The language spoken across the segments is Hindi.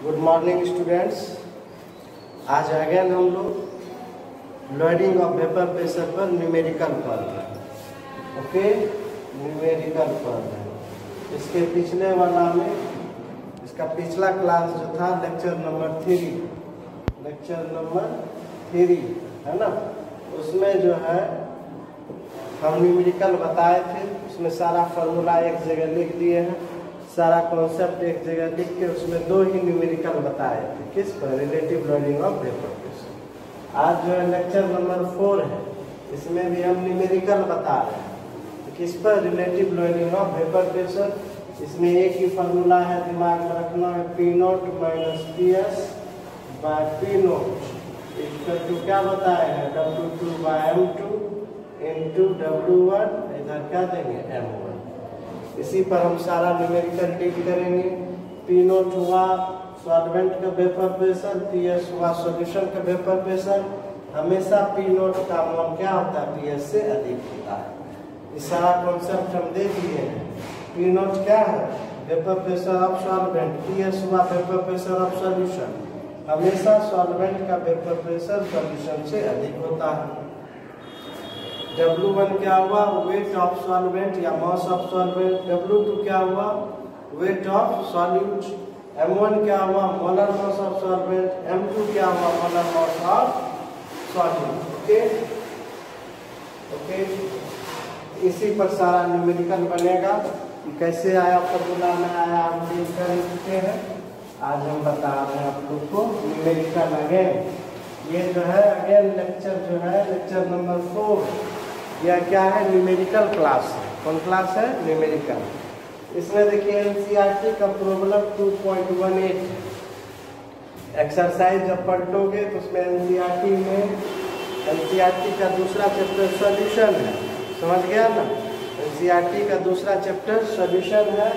Good morning students. आज अगेन हम लोग लोडिंग ऑफ वेपर प्रेशर पर न्यूमेरिकल पढ़ रहे हैं। ओके, न्यूमेरिकल पढ़ रहे हैं। इसके पिछले वाला में इसका पिछला क्लास जो था लेक्चर नंबर 3 है ना, उसमें जो है हम न्यूमेरिकल बताए थे। उसमें सारा फार्मूला एक जगह लिख दिए हैं, सारा कॉन्सेप्ट एक जगह लिख के उसमें 2 ही न्यूमेरिकल बताए थे। किस पर? Relative loading of vapour pressure. आज जो है लेक्चर नंबर 4 है, इसमें भी हम न्यूमेरिकल बता रहे हैं। तो किस पर? Relative loading of vapour pressure. इसमें एक ही फार्मूला है, दिमाग में रखना है, P0 minus PS by P0 equal to क्या बताए हैं, W2 by M2 into W1, इधर क्या देंगे M1। इसी पर हम सारा न्यूमेरिकल डील करेंगे। P0 हुआ सॉल्वेंट का वेपर प्रेशर, PS हुआ सॉल्यूशन का वेपर प्रेशर। हमेशा P0 का मान क्या होता है, PS से अधिक होता है। इस सारा कॉन्सेप्ट हम दे दिए हैं। P0 क्या है? Vapour pressure of solvent. PS हुआ वेपर प्रेशर ऑफ सॉल्यूशन। हमेशा सॉल्वेंट का वेपर प्रेशर सॉल्यूशन से अधिक होता है। W1 क्या हुआ? वेट ऑफ सॉल्वेंट या मास ऑफ सॉल्वेंट। W2 क्या हुआ? Weight of solute. M1 क्या हुआ? Molar mass of solvent. M2 क्या हुआ? Molar mass of solute. Okay, इसी पर सारा न्यूमेरिकल बनेगा। कैसे आया, फार्मूला में आया, हम देख कर चुके हैं। आज हम बता रहे हैं आप लोग को न्यूमेरिकल अगेन। ये जो है अगेन लेक्चर जो है लेक्चर नंबर 4, यह क्या है? न्यूमेरिकल क्लास है। कौन क्लास है? न्यूमेरिकल। इसमें देखिए NCERT का प्रॉब्लम 2.18 एक्सरसाइज जब पढ़ोगे तो उसमें NCERT का दूसरा चैप्टर सॉल्यूशन है। समझ गया ना? NCERT का दूसरा चैप्टर सॉल्यूशन है।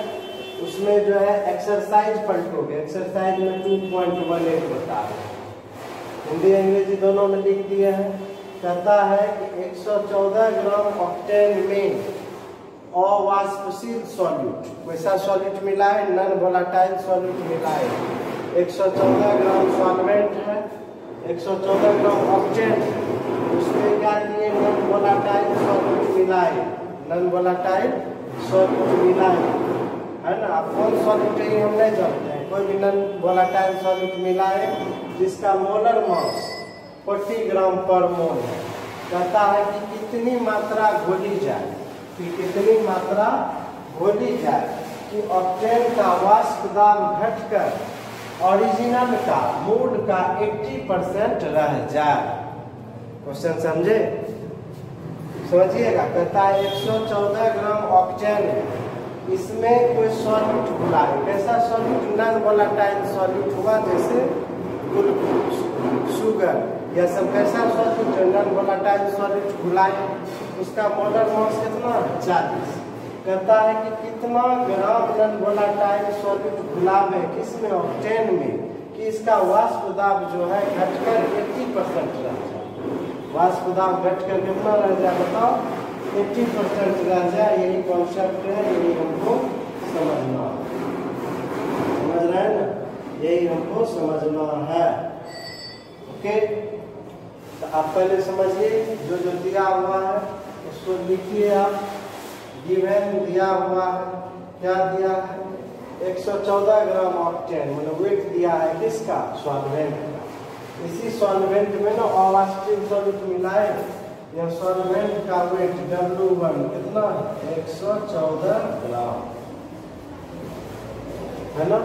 उसमें जो है एक्सरसाइज पढ़ोगे, एक्सरसाइज में 2.18 होता है। हिंदी अंग्रेजी दोनों में लिख दिए हैं। कहता है कि 114 ग्राम ऑक्टेन में अवाष्पशील सॉल्यूट, वैसा सॉल्यूट मिला है, नॉन वोलेटाइल सॉल्यूट मिला है। 114 ग्राम सॉल्वेंट है, 114 ग्राम ऑक्टेन, उसमें क्या किए? नॉन वोलेटाइल सॉल्यूट मिला है, नॉन वोलेटाइल सॉल्यूट मिला है ना। आप कौन सॉल्यूट है हम नहीं जानते हैं, कोई भी नॉन वोलेटाइल सॉल्यूट मिला है जिसका मोलर मास 40 ग्राम पर मोल है। कहता है कि कितनी मात्रा घोली जाए, कि ऑक्टेन का वाष्प दाब घटकर ओरिजिनल का मूल का 80% रह जाए। क्वेश्चन समझे? समझिएगा। कहता है 114 ग्राम ऑक्टेन है, इसमें कोई सॉल्यूट घुला है। कैसा सॉल्यूट? नॉन वोलेटाइल सॉल्यूट हुआ, जैसे ग्लूकोज, शुगर, यह सब कैसा सॉल्यूट? नॉन वोलेटाइल सॉल्यूट घुलाए। उसका मोलर मास कितना है? 40। कहता है कि कितना ग्राम नॉन वोलेटाइल सॉल्यूट घुलावे किसमें? ऑक्टेन में, कि इसका वाष्प दाब जो है घटकर 80% रह जाए। वाष्प दाब घटकर कितना रह जाए बताओ? 80% रह जाए। यही कॉन्सेप्ट है, यही हमको समझना, समझ रहे हैं ना? यही हमको समझना है। ओके, तो आप पहले समझिए, जो जो दिया हुआ है उसको लिखिए आप। गिवन दिया हुआ है, क्या दिया है? 114 ग्राम ऑक्टेन, मतलब वेट दिया है किसका? सॉल्वेंट का। इसी सॉल्वेंट में ना अवाष्पशील सॉल्यूट मिला है। यह सॉल्वेंट का वेट W1 कितना है? 114 ग्राम, है ना।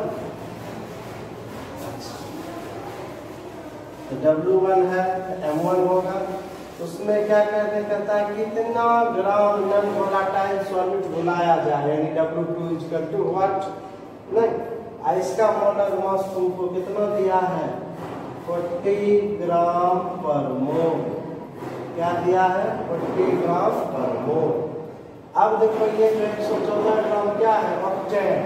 तो W1 है, M1 होगा। उसमें क्या कहता है कितना ग्राम नॉन वोलेटाइल सॉल्यूट घुलाया जाए, यानी W2 इक्वल टू व्हाट? नहीं, इसका मोलर मास तुमको कितना दिया है? 40 ग्राम पर मोल। क्या दिया है? 40 ग्राम पर मोल। अब देखो ये जो 114 ग्राम क्या है? ऑक्टेन।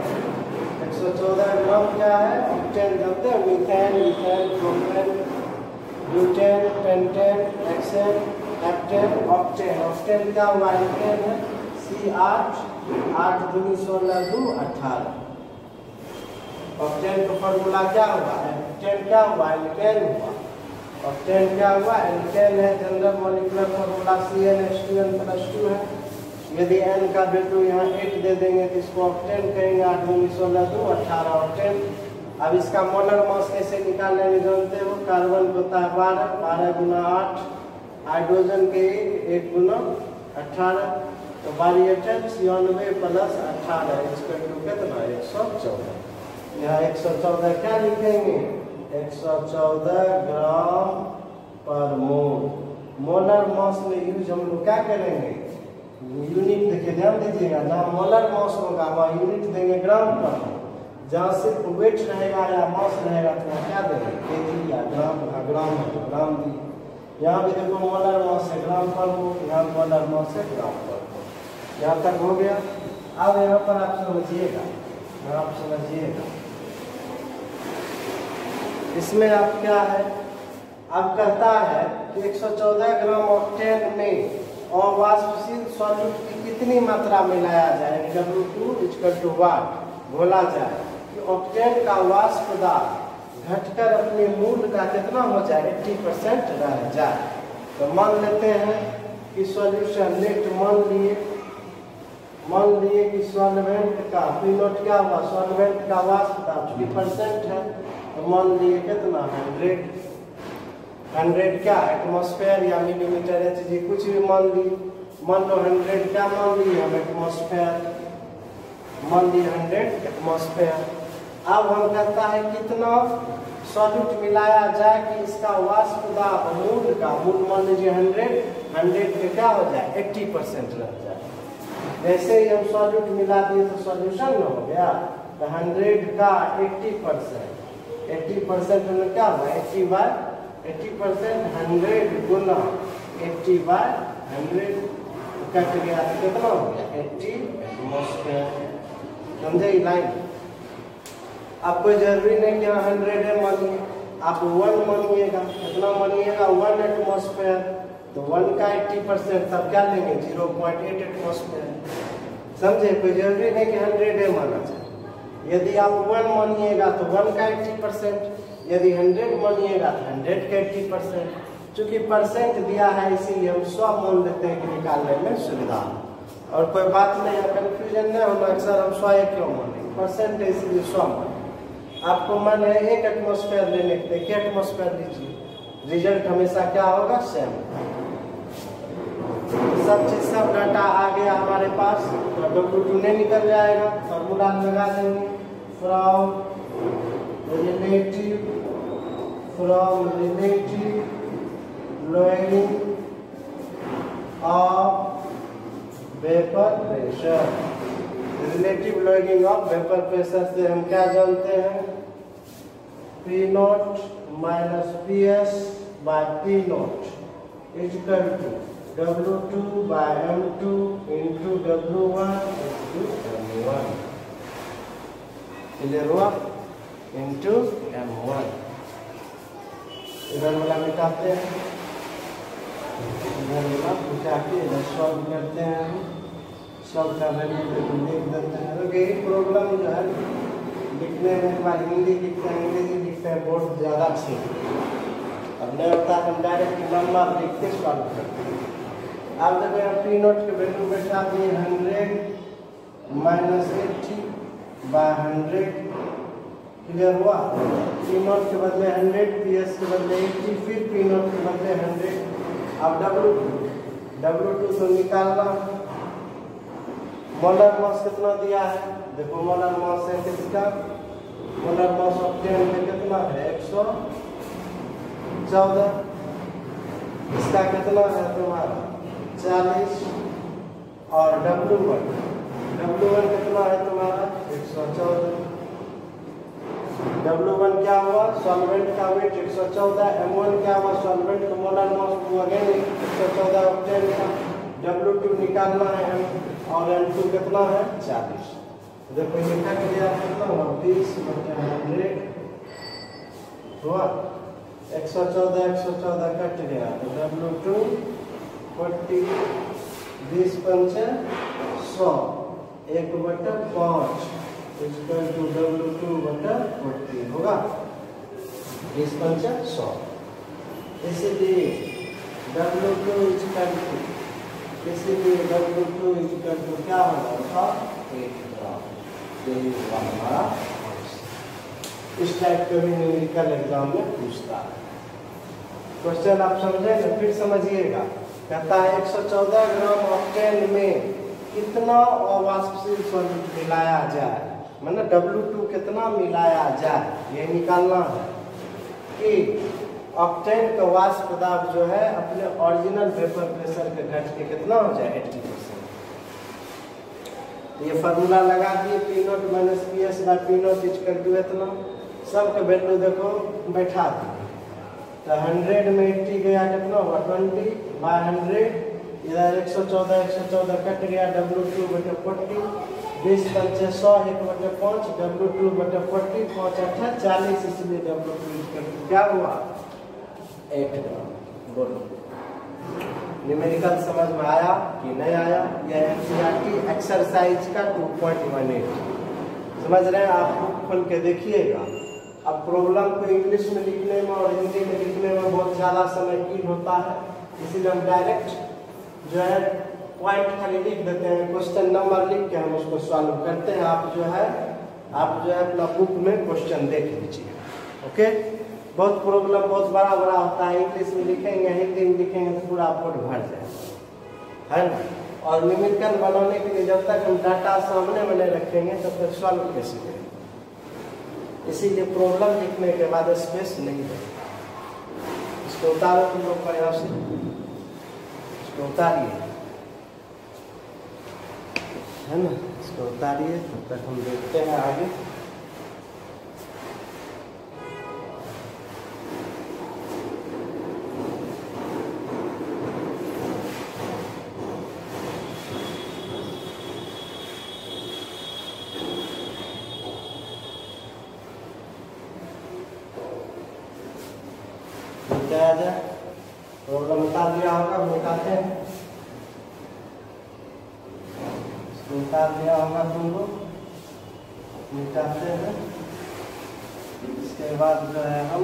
114 ग्राम क्या है? ऑक्टेन। जानते हैं methane, propane, butane, pentane, hexane, heptane, octane. Octane क्या हुआ? एल्केन है, C8, 8 दूनी 16 2 18। ऑक्टेन ऑक्टेन का फॉर्मूला क्या हुआ? ऑक्टेन क्या हुआ? एल्केन हुआ। ऑक्टेन क्या हुआ? एल्केन है। जनरल मॉलिक्यूलर फॉर्मूला CnH2n+2 है। यदि n का वैल्यू यहाँ 8 दे देंगे तो इसको ऑक्टेन कहेंगे। 8 दूनी 16 2 18 ऑक्टेन। अब इसका मोलर मास कैसे निकालने में जानते हो? कार्बन होता है 12, 12 गुना 8, हाइड्रोजन के 1 गुना 18, तो 92 प्लस 18 इसका कितना? 114। यहाँ 114 क्या लिखेंगे? 114 ग्राम पर मोल। मोलर मास में यूज हम लोग क्या करेंगे? यूनिट देखिए, ध्यान दीजिएगा, जहाँ मोलर मास होगा वहाँ यूनिट देंगे ग्राम पर। जहाँ सिर्फ वेट रहेगा या मास रहेगा तो वहाँ क्या देंगे? केजी या ग्राम। ग्राम दी। यहाँ भी देखो मोलर मास है ग्राम पर हो, यहाँ मोलर मास है ग्राम पर हो। यहाँ तक हो गया। अब यहाँ पर आप समझिएगा, इसमें आप क्या है, अब कहता है कि 114 ग्राम ऑक्टेन में अवाष्पशील सॉल्यूट की कितनी मात्रा मिलाया जाए? W2 घोला जाए कि ऑक्टेन का वाष्प दाब घटकर अपने मूल का कितना हो जाए? 80% रह जाए। तो मान लेते हैं कि सॉल्यूशन नेट मान लिए कि सॉल्वेंट का पी नोट क्या हुआ? सॉल्वेंट का वाष्प दाब चूंकि परसेंट है तो मान लिए कितना? 100 क्या एटमॉस्फेयर या मिलीमीटर Hg कुछ भी मान लो 100 क्या मान लिए हम? एटमॉस्फेयर मान लिए 100 एटमॉस्फेयर। अब हम कहता है कितना सॉल्यूट मिलाया जाए कि इसका वाष्प दाब मूल मान लीजिए 100 के क्या हो जाए? 80% रह जाए। जैसे ही हम सॉल्यूट मिला दिए तो सॉल्यूशन न हो गया, तो 100 का 80% में क्या हुआ? 80% 100 गुना 80/100 कट गया तो कितना हो गया? 80 एटमॉस्फेयर। समझे लाइन? अब कोई जरूरी नहीं कि यहाँ 100 है मानिए, आप 1 मानिएगा। कितना मानिएगा? 1 एटमॉस्फेयर। तो 1 का 80% तब क्या लेंगे? 0.8 एटमॉस्फेयर। समझे? कोई जरूरी नहीं कि 100 है माना जाए। यदि आप 1 मानिएगा तो 1 का 80%, यदि 100 मानिएगा तो 100 का 80%। चूंकि परसेंट दिया है इसीलिए हम 100 मान लेते हैं कि निकालने में सुविधा। और कोई बात नहीं है, कंफ्यूजन नहीं होना कि सर हम 100 क्यों मानेंगे? परसेंट है इसीलिए 100 माने। आपको मन है 1 एटमॉस्फेयर लेने के लिए, 1 एटमॉस्फेयर लीजिए, रिजल्ट हमेशा क्या होगा? सेम। सब चीज सब डाटा आ गया हमारे पास, तो W2 नहीं निकल जाएगा, फॉर्मूला लगा देंगे from relative lowering of vapour pressure. Relative lowering of vapour pressure से हम क्या जानते हैं? P0 minus PS by P0 equal to W2 by M2 into W1 into M1। Clear हुआ? Into M1। इधर वाला मिटाते हैं, इधर वाला मिटा के इधर सॉल्व करते हैं। सॉल्व का वैल्यू लिख देते हैं। तो यही प्रॉब्लम जो है लिखने में एक बार हिंदी लिखते हैं, अंग्रेजी लिखते हैं, बहुत ज़्यादा अच्छी। अब नहीं होता हम डायरेक्ट नंबर लिख के सॉल्व करते हैं। अब जब यहाँ P0 के वैल्यू बैठा दिए 100 माइनस 80/100। क्लियर हुआ? P0 के बदले 100, PS के बदले 80, फिर P0 के बदले 100। अब W2 तो निकालना। मोलर मास कितना दिया है? देखो मोलर मास है किसका? मोलर मास ऑक्टेन में कितना है? 114। इसका कितना है तुम्हारा? 40। और W1 कितना है तुम्हारा? 114। W1 क्या हुआ? सॉल्वेंट का वेट 114। M1 क्या हुआ? सॉल्वेंट का मोलर मास हुआ 114 ऑक्टेन का। W2 निकालना है और M2 कितना है? 40। देखो ये कट गया, कितना हुआ? 20/100 हुआ। 114 कट गया तो W2 40, 20 पंचे 100, 1/5 इक्वल टू W2/40। हुआ 20 पंचा 100। इसीलिए W2 इक्वल टू क्या होगा 8 ग्राम। यही हुआ हमारा आंसर। इस टाइप के भी न्यूमेरिकल एग्जाम में पूछता है। क्वेश्चन आप समझे ना, फिर समझिएगा। कहता है 114 ग्राम ऑक्टेन में कितना अवाष्पशील सॉल्यूट मिलाया जाए, मतलब W2 कितना मिलाया जाए, ये निकालना है कि ऑक्टेन का वाष्प दाब जो है अपने ओरिजिनल वेपर प्रेशर के घट के कितना हो जाए 80%। ये फार्मूला लगा दिए P0 minus PS by P0 equal to इतना, सब के वैल्यू देखो बैठा दिए। तो 100 में 80 गया कितना हुआ 20 बाय 100, इधर 114 कट गया W2 बटे 40, 20 पंचे 100 1/5 W2 बटे 40, 5 8 40, इसलिए W2 क्या हुआ 8 ग्राम। बोलो न्यूमेरिकल समझ में आया कि नहीं आया? यह एनसीईआरटी एक्सरसाइज का 2.18 समझ रहे हैं आप? बुक खोल के देखिएगा। अब प्रॉब्लम को इंग्लिश में लिखने में और हिंदी में लिखने में बहुत ज़्यादा समय की होता है, इसीलिए हम डायरेक्ट जो है पॉइंट खाली लिख देते हैं, क्वेश्चन नंबर लिख के हम उसको सॉल्व करते हैं। आप जो है अपना बुक में क्वेश्चन देख लीजिए। ओके, बहुत प्रॉब्लम बहुत बड़ा होता है, इंग्लिश में लिखेंगे हिंदी में लिखेंगे तो पूरा बोर्ड भर जाएगा, है ना? और न्यूमेरिकल बनाने के लिए जब तक हम डाटा सामने में नहीं रखेंगे तब तक सॉल्व कैसे करेंगे? इसीलिए प्रॉब्लम लिखने के बाद स्पेस नहीं है। इसको उतारो तुम लोग प्रयास से, इसको उतारिए, है ना? इसको उतारिए, तब तक हम देखते हैं आगे। प्रॉब्लम बता दिया होगा, बताते हैं, बता दिया होगा तुम लोग, मिटाते हैं। इसके बाद जो है हम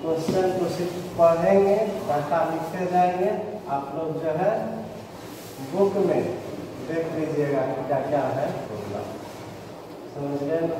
क्वेश्चन को सिर्फ पढ़ेंगे, डाटा लिखते जाएंगे। आप लोग जो है बुक में देख लीजिएगा कि क्या क्या है प्रॉब्लम, समझ गए ना?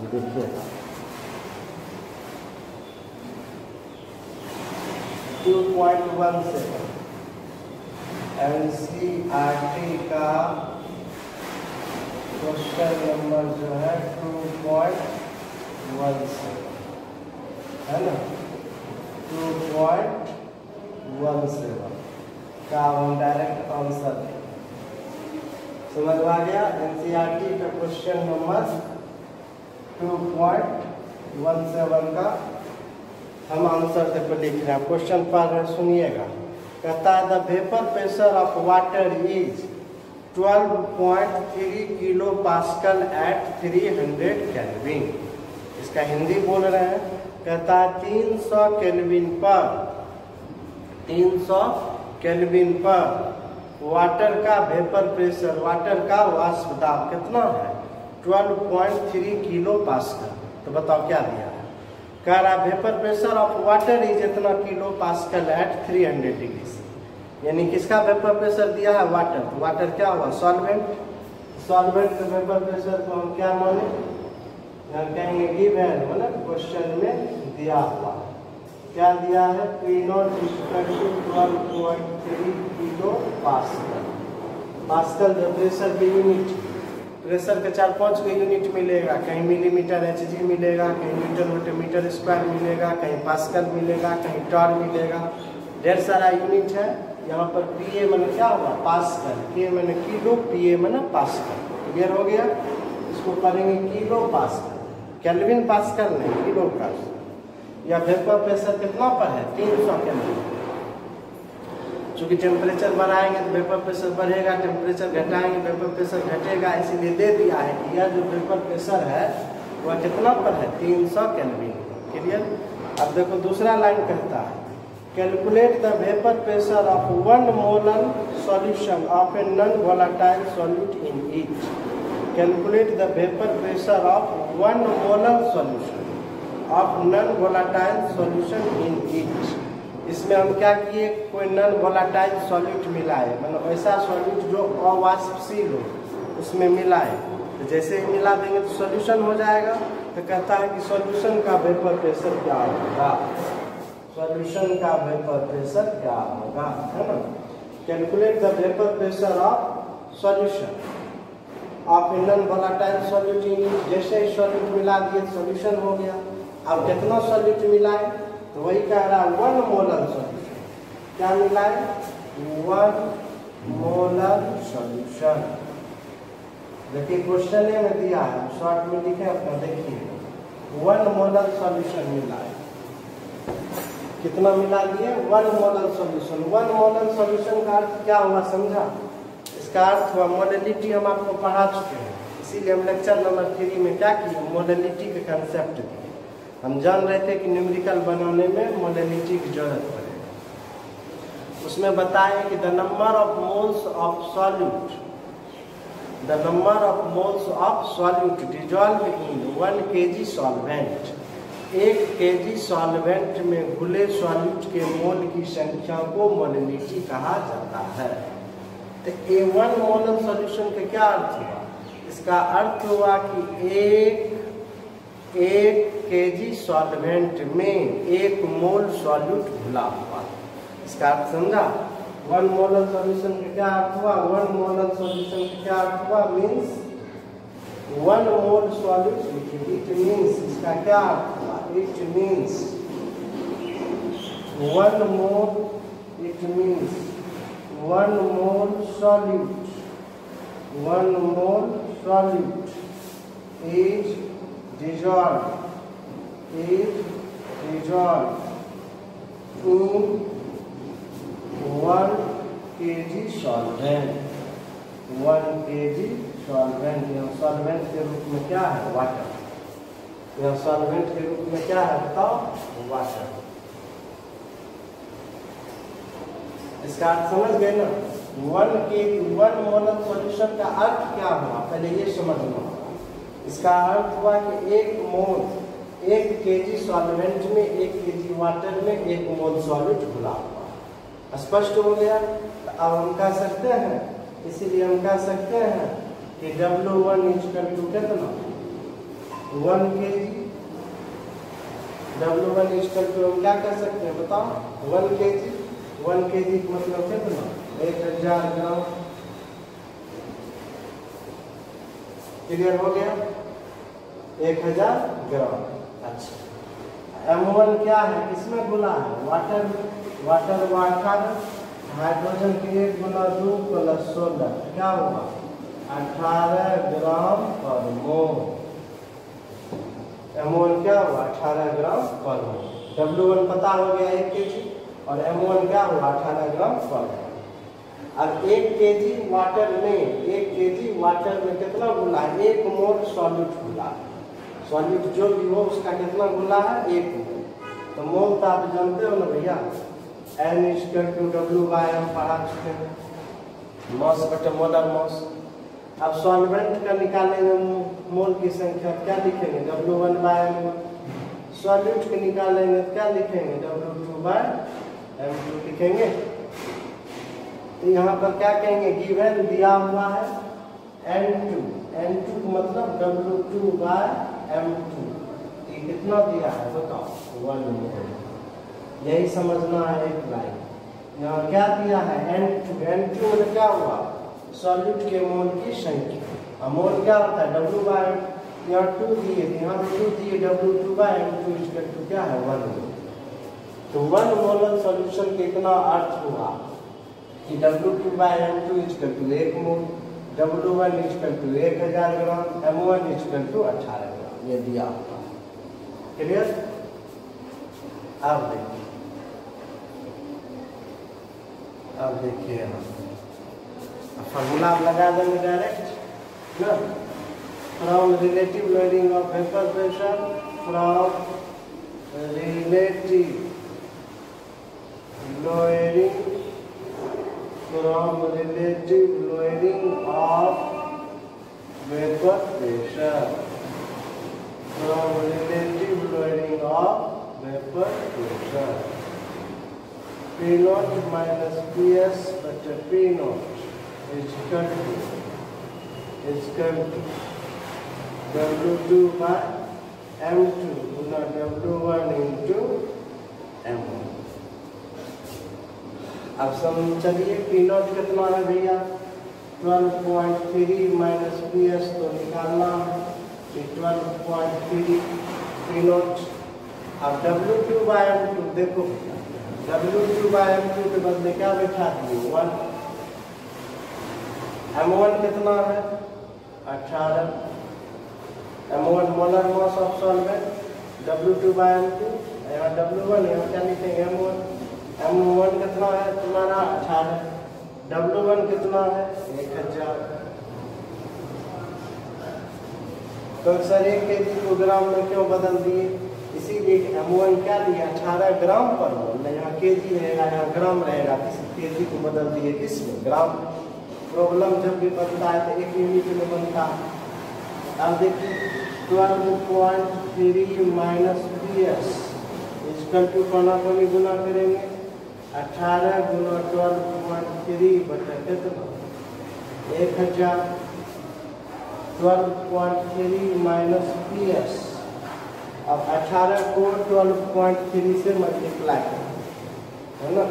देखिए 2.17 एनसीईआरटी का क्वेश्चन नंबर जो है 2.17 है ना, 2.17 का हम डायरेक्ट आंसर समझ आ गया। एनसीईआरटी का क्वेश्चन नंबर 2.17 का हम आंसर देखो लिख रहे हैं। क्वेश्चन पढ़ रहे सुनिएगा। कहता है the vapour pressure of water is 12.3 kilo pascal at 300 kelvin. इसका हिंदी बोल रहे हैं। कहता है 300 केल्विन पर वाटर का वेपर प्रेशर, वाटर का वाष्प दाब कितना है 12.3 किलो पास्कल। तो बताओ क्या दिया है? कह रहा vapour pressure of water is इतना किलो पास्कल एट 300 डिग्री, यानी किसका वेपर प्रेशर दिया है? वाटर। तो वाटर क्या हुआ? सॉल्वेंट। सॉल्वेंट का वेपर प्रेशर को हम क्या माने? कहेंगे गिवन, मतलब क्वेश्चन में दिया हुआ क्या दिया है? P0 12.3 kilo pascal. पास्कल जो प्रेशर की यूनिट, प्रेशर के 4-5 के यूनिट मिलेगा, कहीं मिलीमीटर HG मिलेगा, कहीं मीटर स्क्वायर मिलेगा, कहीं पास्कल मिलेगा, कहीं टॉर मिलेगा, ढेर सारा यूनिट है। यहाँ पर PA मैंने क्या होगा? पास्कल। K मैंने किलो, PA मैंने पास्कल। क्लियर हो गया? इसको करेंगे किलो पास्कल। केल्विन पास्कल नहीं, किलो पास्कल। या वेपर प्रेशर कितना पर है? 300 केल्विन। चूँकि टेम्परेचर बढ़ाएंगे तो वेपर प्रेशर बढ़ेगा, टेम्परेचर घटाएंगे वेपर प्रेशर घटेगा, इसीलिए दे दिया है कि यह जो वेपर प्रेशर है वह कितना पर है? 300 केल्विन। क्लियर? अब देखो दूसरा लाइन कहता है calculate the vapour pressure of 1 molar solution of a non volatile solute in it. Calculate the vapour pressure of 1 molar solution of non volatile solution in it. इसमें हम क्या किए? कोई नॉन वोलेटाइल सॉल्यूट मिलाए, मतलब ऐसा सॉल्यूट जो अवाष्पशील हो उसमें मिलाए। तो जैसे ही मिला देंगे तो सॉल्यूशन हो जाएगा। तो कहता है कि सॉल्यूशन का वेपर प्रेशर क्या होगा? सॉल्यूशन का वेपर प्रेशर क्या होगा, है ना? Calculate the vapour pressure of solution of a non volatile solute in. जैसे ही सॉल्यूट मिला दिए सॉल्यूशन हो गया। अब कितना सॉल्यूट मिलाए? तो वही कह रहा है 1 मोलर सॉल्यूशन। क्या मिलाए? 1 मोलर सॉल्यूशन। देखिए क्वेश्चन में दिया है, शॉर्ट में लिखे अपना देखिए। 1 मोलर सॉल्यूशन मिलाए। कितना मिला दिए? 1 मोलर सॉल्यूशन। 1 मोलर सॉल्यूशन का अर्थ क्या हुआ समझा? इसका अर्थ हुआ मोलेलिटी, हम आपको पढ़ा चुके हैं, इसीलिए हम लेक्चर नंबर 3 में क्या किए? मोलेलिटी के कंसेप्ट दिए। हम जान रहे थे कि न्यूमेरिकल बनाने में मोलेलिटी की जरूरत पड़ेगी। उसमें बताए कि the number of moles of solute, the number of moles of solute dissolve in 1 kg solvent. 1 kg solvent में घुले सॉल्यूट के मोल की संख्या को मोलेलिटी कहा जाता है। तो A1 मोलर सॉल्यूशन का क्या अर्थ हुआ? इसका अर्थ हुआ कि 1 kg सॉल्वेंट में 1 मोल सॉल्यूट घुला हुआ। इसका अर्थ समझा? 1 मोलर सॉल्यूशन का क्या अर्थ हुआ? 1 मोलर सॉल्यूशन का क्या अर्थ हुआ? मीन्स 1 मोल सॉल्यूट लिखिए। इट मीन्स, इसका क्या अर्थ हुआ? It means 1 mole, it means 1 mole solute, 1 mole solute is dissolved in 1 kg solvent। 1 kg solvent. यहाँ सॉल्वेंट के रूप में क्या है? वाटर। यहाँ सॉल्वेंट के रूप में क्या है बताओ? वाटर। इसका अर्थ समझ गए ना? 1 मोलर सॉल्यूशन का अर्थ क्या हुआ पहले ये समझना होगा। इसका अर्थ हुआ कि 1 मोल, 1 kg सॉल्वेंट में 1 kg वाटर में 1 मोल सॉल्यूट घुला हुआ। स्पष्ट हो गया? अब हम कह सकते हैं, इसीलिए हम कह सकते हैं कि W1 इक्वल टू कितना? 1 kg। W1 इक्वल टू हम क्या कह सकते हैं बताओ? 1 kg। 1 kg का मतलब कितना? 1000 ग्राम। क्लियर हो गया? 1000 ग्राम। अच्छा, M1 क्या है? किसमें घुला है? वाटर। वाटर हाइड्रोजन की 1 गुना 2 + 16 क्या होगा? 18 ग्राम पर मोल। M1 क्या हुआ? 18 ग्राम पर मोल। W1 पता हो गया 1 kg और M1 क्या हुआ? 18 ग्राम पर मोल। अब 1 kg वाटर में, 1 kg वाटर में कितना घुला है? 1 मोल सॉल्यूट घुला है। सॉल्यूट जो भी हो उसका कितना घुला है? 1 मोल। तो मोल तो आप जानते हो ना भैया, N = W/m पढ़ा चुके हैं, मास बटे मोलर मास। अब सॉल्वेंट का निकालेंगे मोल की संख्या, क्या लिखेंगे? W1/m। सॉल्यूट के निकालेंगे तो क्या लिखेंगे? W2/m2 लिखेंगे। तो यहाँ पर क्या कहेंगे? गिवन दिया हुआ है N2, N2 का मतलब W2/m2। ये कितना दिया है बताओ? 1 मोल। यही समझना है एक लाइन। यहाँ क्या दिया है? N2। N2 में क्या हुआ? सॉल्यूट के मोल की संख्या। और मोल क्या होता है? W/m। यहाँ 2 दिए, यहाँ 2 दिए, W2/m2 इक्वल टू क्या है? 1 मोल। तो 1 मोलर सॉल्यूशन के इतना अर्थ हुआ कि W2/m2 equal to 1 mole, W1 equal to 1000 gram, M1 equal to 18 gram. ये दिया हुआ। क्लियर? अब देखिए फॉर्मूला आप लगा देंगे डायरेक्ट ना, from relative loading of vapour pressure, from relative lowering from relative lowering of vapor pressure, from relative lowering of vapor pressure, P naught minus Ps बटे P naught is equal to W2 by M2 Guna W1 into M1। अब चलिए पी नॉट कितना है भैया 12.3 माइनस पी एस तो निकालना है 12.3 पी नॉट। अब W2 बाय M2 देखो W2 बाय M2 के बदले क्या बैठा दिए 1। M1 कितना है 18, M1 molar mass of solvent, W2 by M2 यहाँ W1 यहाँ क्या लिखेंगे M1। M1 कितना है तुम्हारा 18, W1 कितना है 1000। तो सर 1 kg को ग्राम में क्यों बदल दिए? इसीलिए M1 क्या दिया 18 ग्राम पर मोल, यहाँ केजी रहेगा यहाँ ग्राम रहेगा, किसी केजी को बदल दिए किसमें ग्राम। प्रॉब्लम जब भी बनता है तो 1 यूनिट में बनता है। अब देखिए 12.3 माइनस PS इसकल टू कोना गुना करेंगे 18 गुना 12.3 बटा कितना 1000। 12.3 माइनस PS, अब 18 को 12.3 से मल्टीप्लाई करें है ना,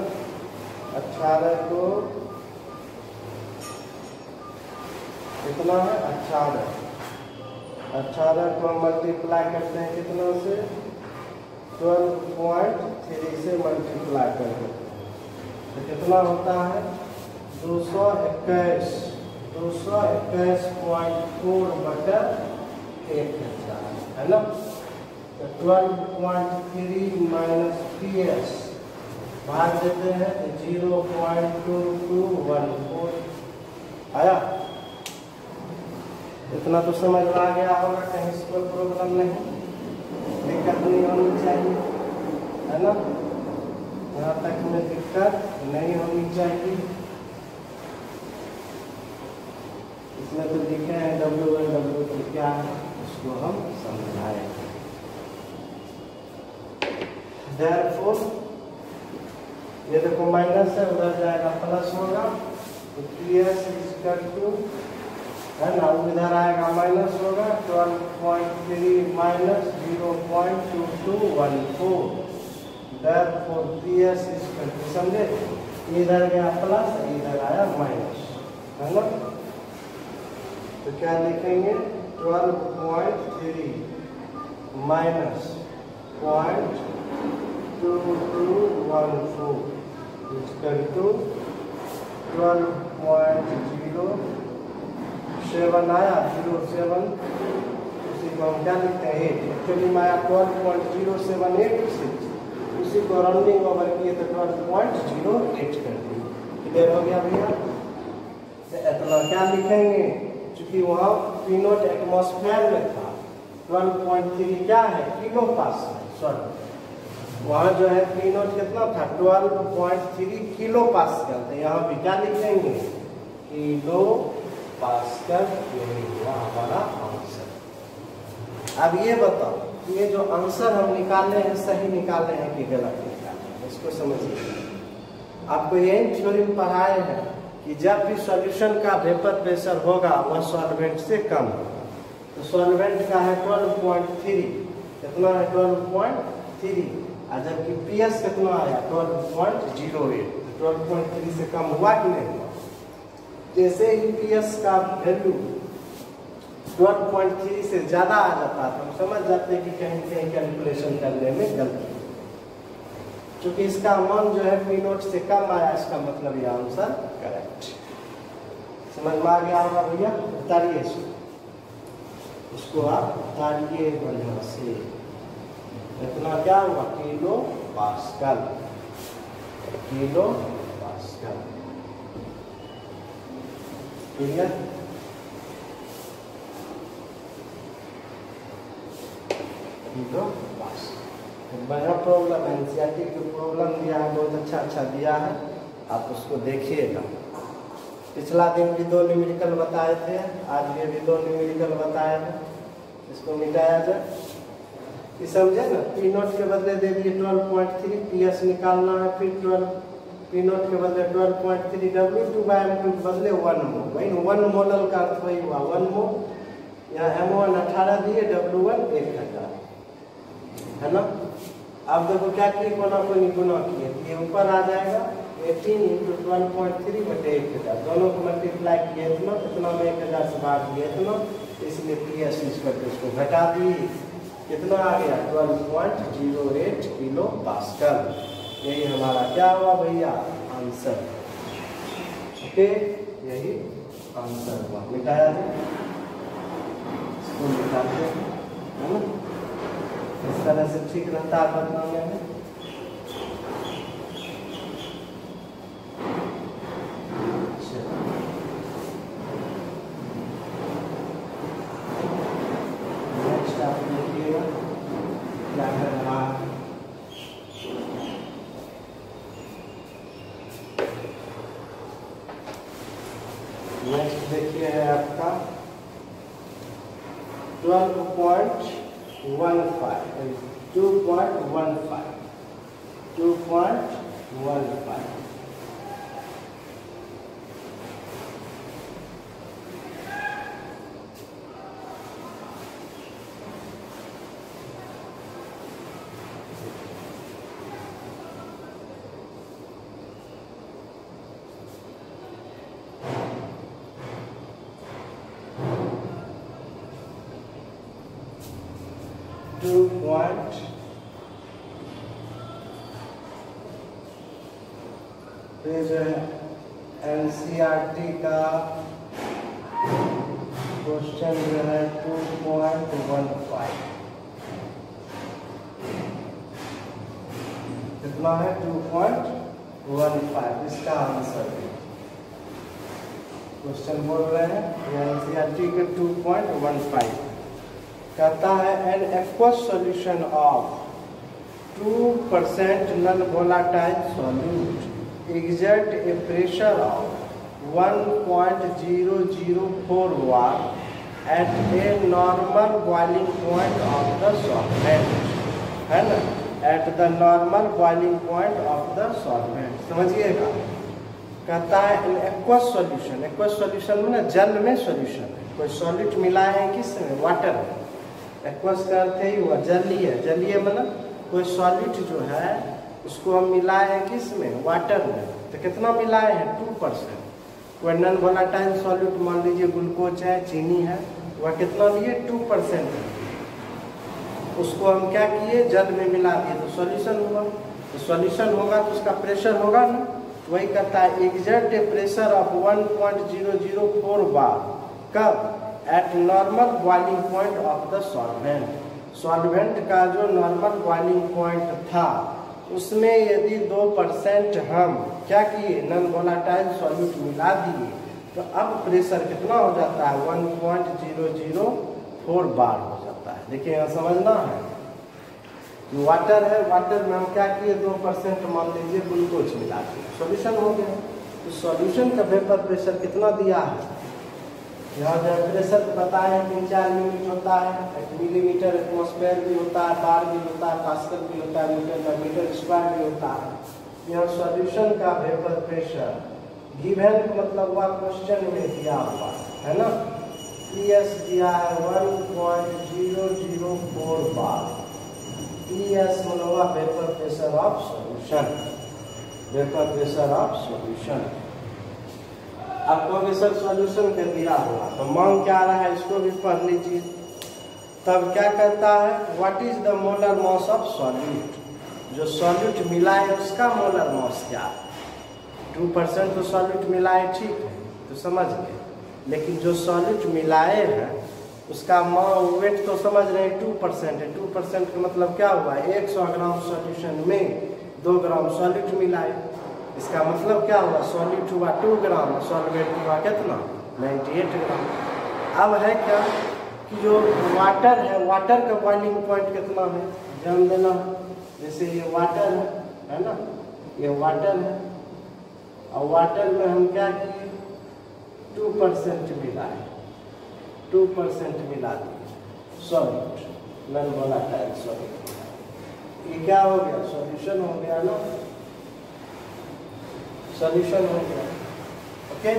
18 को कितना है 18 को मल्टीप्लाई करते हैं कितना से 12.3 से मल्टीप्लाई करते हैं तो कितना होता है 221.4 बटा 1000 है ना। तो 12.3 माइनस PS भाग देते हैं तो 0.2214 आया। इतना तो समझ में आ गया होगा, कहीं से कोई प्रॉब्लम नहीं, दिक्कत नहीं होनी चाहिए है ना, यहाँ तक में दिक्कत नहीं होनी चाहिए। इसमें तो लिखे हैं W1 W2 क्या है उसको हम समझाएंगे। Therefore ये देखो माइनस है उधर जाएगा प्लस होगा तो PS इक्वल टू है ना, इधर आएगा माइनस होगा 12.3 minus 0.2214। Therefore PS equal to समझे, इधर गया प्लस इधर आया माइनस है ना, तो क्या लिखेंगे 12.3 माइनस 0.2214 इक्वल टू 12.07 आया 07, उसी को हम क्या लिखते हैं 8, एक्चुअली में आया 12.078, उसी को राउंडिंग ओवर किए तो 12.08 कर दिए। क्लियर हो गया भैया? इतना क्या लिखेंगे, चूंकि वहाँ P नॉट एटमॉस्फेयर में था 12.3 क्या है किलो पास, सॉरी वहाँ जो है P नॉट कितना था 12.3 किलो पास्कल, तो यहाँ भी क्या लिखेंगे किलो पास्कल, यही हुआ हमारा आंसर। अब ये बताओ ये जो आंसर हम निकाले हैं सही निकाले हैं कि गलत निकाले हैं, इसको समझिए। आपको यही थ्योरम पढ़ाए हैं कि जब भी सॉल्यूशन का वेपर प्रेशर होगा वह सॉल्वेंट से कम होगा। तो सॉल्वेंट का है 12.3, कितना है 12.3, और जबकि PS कितना आया 12.08, 12.3 से कम हुआ कि नहीं हुआ। जैसे ही PS का वैल्यू 12.3 से ज़्यादा आ जाता है तो हम समझ जाते हैं कि कहीं कहीं कैलकुलेशन करने में गलती, क्योंकि इसका मान जो है P नॉट से कम आया, इसका मतलब ये आंसर करेक्ट। समझ में आ गया होगा भैया? उतारिए इसको आप उतारिए बढ़िया से। यहाँ क्या हुआ किलो पास्कल, किलो पास्कल। ठीक है, किलो पास्कल। बड़ा प्रॉब्लम एनसीईआरटी की प्रॉब्लम दिया है, बहुत अच्छा अच्छा दिया है, आप उसको देखिएगा। पिछला दिन भी 2 न्यूमेरिकल बताए थे, आज भी 2 न्यूमेरिकल बताए हैं, इसको मिटाया जाए। ये समझे ना, पी नोट के बदले दे दिए 12.3, पी एस निकालना है, फिर 12 पी नोट के बदले 12.3, W2/M2 के बदले 1 मोल। भाई 1 मोल का अर्थ वही हुआ 1 मोल। यहाँ M1 18 दिए, W1 1000 है ना। अब देखो क्या किए, कोना कोनी गुना किए, ये ऊपर आ जाएगा 18 × 12.3 बटे 1000, दोनों को मल्टीप्लाई किए इतना में 1000 से भाग दिए इतना, इसलिए पी एस यूज करके उसको घटा दिए, कितना आ गया 12.08 किलो पास्कल। यही हमारा क्या हुआ भैया आंसर। ओके, यही आंसर हुआ। मिटाया जाए, इसको मिटाते है ना, इस तरह से ठीक रहता है बनाने में। नेक्स्ट आप देखिएगा क्या कर रहा है। नेक्स्ट देखिए है आपका 12.15 2.15 फिर एनसीईआरटी का क्वेश्चन जो है 2.15 कितना है 2.15, इसका आंसर है। क्वेश्चन बोल रहे हैं एनसीईआरटी के 2.15 कहता है an aqueous solution of 2% non volatile solute exert a pressure of 1.004 bar at a normal boiling point of the solvent, है ना, at the normal boiling point of the solvent। समझिएगा, कहता है in aqueous solution, aqueous solution में ना जल में सॉल्यूशन है, कोई सॉलिड मिला है किसमें, वाटर में। एक्वस का अर्थ ही हुआ जलीय, जलीय मतलब कोई सॉलिड जो है उसको हम मिलाए हैं किसमें, वाटर में। तो कितना मिलाए हैं 2%। कोई नॉन वोलेटाइल सॉल्यूट मान लीजिए ग्लूकोज है, चीनी है, वह कितना लिए 2% है, उसको हम क्या किए जल में मिला दिए तो सॉल्यूशन हुआ। तो सॉल्यूशन होगा तो उसका प्रेशर होगा ना, वही कहता है एक्सर्ट ए प्रेशर ऑफ 1.004 बार कब, eight normal boiling point of the solvent. Solvent का जो नॉर्मल बॉइलिंग पॉइंट था उसमें यदि 2% हम क्या किए नॉन वोलेटाइल सॉल्यूट मिला दिए तो अब प्रेशर कितना हो जाता है 1.004 बार हो जाता है। देखिए यहाँ समझना है, वाटर है, वाटर में हम क्या किए 2% मान लीजिए ग्लूकोज मिला दिए, सॉल्यूशन हो गया। तो सॉल्यूशन का वेपर प्रेशर कितना दिया है, यहाँ जो प्रेशर बताए हैं 3-4 यूनिट होता है, मिलीमीटर एटमॉस्फेयर भी होता है, बार भी होता है, पास्कल भी होता है, मीटर स्क्वायर भी होता है। यहाँ सॉल्यूशन का वेपर प्रेशर गिवन मतलब हुआ क्वेश्चन में दिया हुआ है ना, पीएस दिया है 1.004 बार, पीएस मतलब हुआ vapour pressure of solution, vapour pressure of solution. आपको भी सर सॉल्यूशन के दिया हुआ तो मांग क्या रहा है इसको भी पढ़ लीजिए। तब क्या कहता है what is the molar mass of solute, जो सॉल्यूट मिला है उसका मोलर मास क्या है। 2% तो सॉल्यूट मिला है ठीक है तो समझ गए, लेकिन जो सॉल्यूट मिलाए हैं उसका वेट तो समझ रहे हैं 2% है। 2% का मतलब क्या हुआ, 100 ग्राम सॉल्यूशन में 2 ग्राम सॉल्यूट मिला है। इसका मतलब क्या हुआ, सॉल्यूट हुआ 2 ग्राम, सॉल्वेंट हुआ कितना 98 ग्राम। अब है क्या कि जो वाटर है, वाटर का बॉइलिंग पॉइंट कितना है ध्यान देना। जैसे ये वाटर है ना, ये वाटर है और वाटर में हम क्या किए 2% मिलाए, 2% मिला दिए सॉल्यूट, नॉन वोलेटाइल सॉल्यूट। ये क्या हो गया, सॉल्यूशन हो गया ना, सॉल्यूशन हो गया। ओके,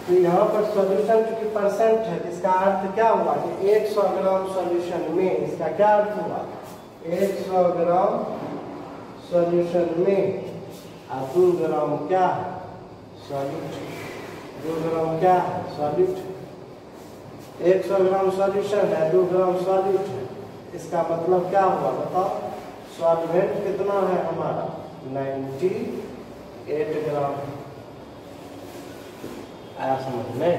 तो यहाँ पर सॉल्यूशन चूंकि परसेंट है, इसका अर्थ क्या हुआ कि 100 ग्राम सॉल्यूशन में, इसका क्या अर्थ हुआ 100 ग्राम सॉल्यूशन में 2 ग्राम क्या है सॉल्यूट, 2 ग्राम क्या है सॉल्यूट। 100 ग्राम सॉल्यूशन है, 2 ग्राम सॉल्यूट है, इसका मतलब क्या हुआ बताओ, सॉल्वेंट कितना है हमारा 98 ग्राम। आया समझ में,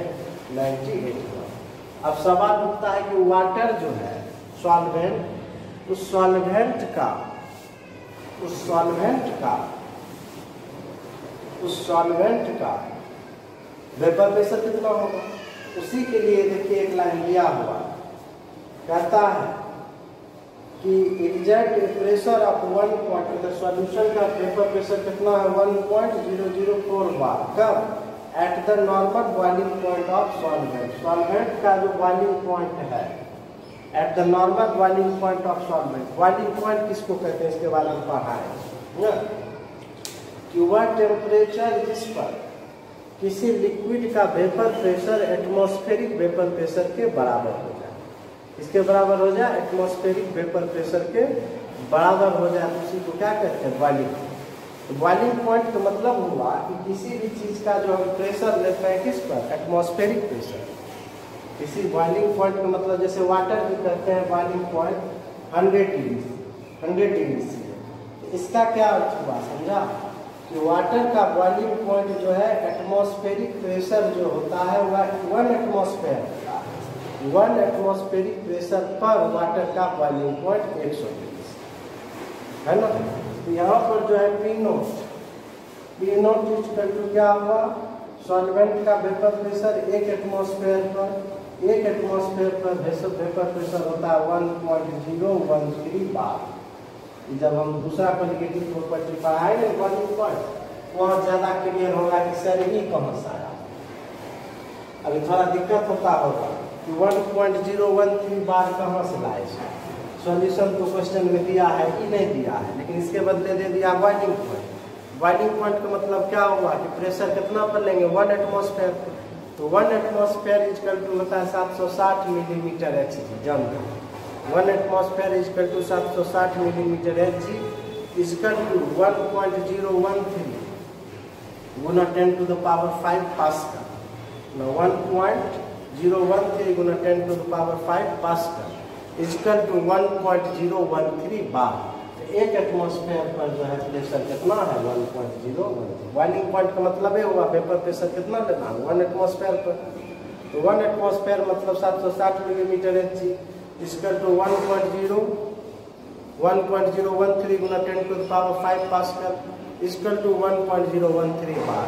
98 ग्राम। अब सवाल उठता है कि वाटर जो है सॉल्वेंट, उस सॉल्वेंट का वेपर प्रेशर कितना होगा। उसी के लिए देखिए एक लाइन दिया हुआ कहता है कि exact pressure of 1 point, solution का वेपर प्रेशर कितना है 1.004 बार, कब at the normal boiling point of solvent. Solvent का जो बॉइलिंग पॉइंट है at the normal boiling point of solvent. Boiling point किसको कहते हैं, इसके बारे में पढ़ा है कि वह टेम्परेचर जिस पर किसी लिक्विड का vapour pressure atmospheric vapour pressure के बराबर हो जाए, इसके बराबर हो जाए, एटमॉस्फेरिक वेपर प्रेशर के बराबर हो जाए, उसी को क्या कहते हैं बॉइलिंग। तो बॉइलिंग पॉइंट का मतलब हुआ कि किसी भी चीज का जो हम प्रेशर लेते हैं किस पर, एटमॉस्फेरिक प्रेशर। किसी बॉइलिंग पॉइंट का मतलब जैसे वाटर जो कहते हैं बॉइलिंग पॉइंट 100 डिग्री से, इसका क्या अर्थ हुआ समझा कि वाटर का बॉइलिंग पॉइंट जो है एटमॉस्फेरिक प्रेशर जो होता है वह 1 एटमॉस्फेयर होता है। 1 एटमॉस्फेरिक प्रेशर पर वाटर का बॉइलिंग पॉइंट 100 डिग्री है ना। तो यहाँ पर जो है P नोट इक्वल टू क्या हुआ, सॉल्वेंट का वेपर प्रेशर 1 एटमॉस्फेयर पर, 1 एटमॉस्फेयर पर वेपर प्रेशर होता है 1.013 बार। जब हम दूसरा क्वालिटेटिव प्रॉपर्टी पढ़ाएंगे बॉइलिंग पॉइंट, वहाँ ज़्यादा क्लियर होगा कि सर ये कहाँ से आया। अभी थोड़ा दिक्कत होता होगा कि 1.013 बार कहाँ से लाए। सॉल्यूशन तो क्वेश्चन में दिया है कि नहीं दिया है, लेकिन इसके बदले दे दिया बॉइलिंग पॉइंट। बॉइलिंग पॉइंट का मतलब क्या हुआ कि प्रेशर कितना पर लेंगे 1 एटमॉस्फेयर पर। तो 1 एटमॉस्फेयर इक्वल टू होता है 760 मिलीमीटर Hg। जानते 1 atmosphere equal to 760 millimetre Hg equal to 1.013 गुना 10 टू द पावर 5 पास्कल। 1.013 गुना 10 to the power 5 pascal equal to 1.013 bar. तो 1 एटमॉस्फेयर पर जो है प्रेशर कितना है 1.013। बॉइलिंग पॉइंट का मतलब ये हुआ वेपर प्रेशर कितना लेना है 1 एटमॉस्फेयर पर। तो 1 एटमॉस्फेयर मतलब 760 मिलीमीटर Hg इक्वल टू 1.013 गुना 10 to the power 5 pascal equal to 1.013 bar.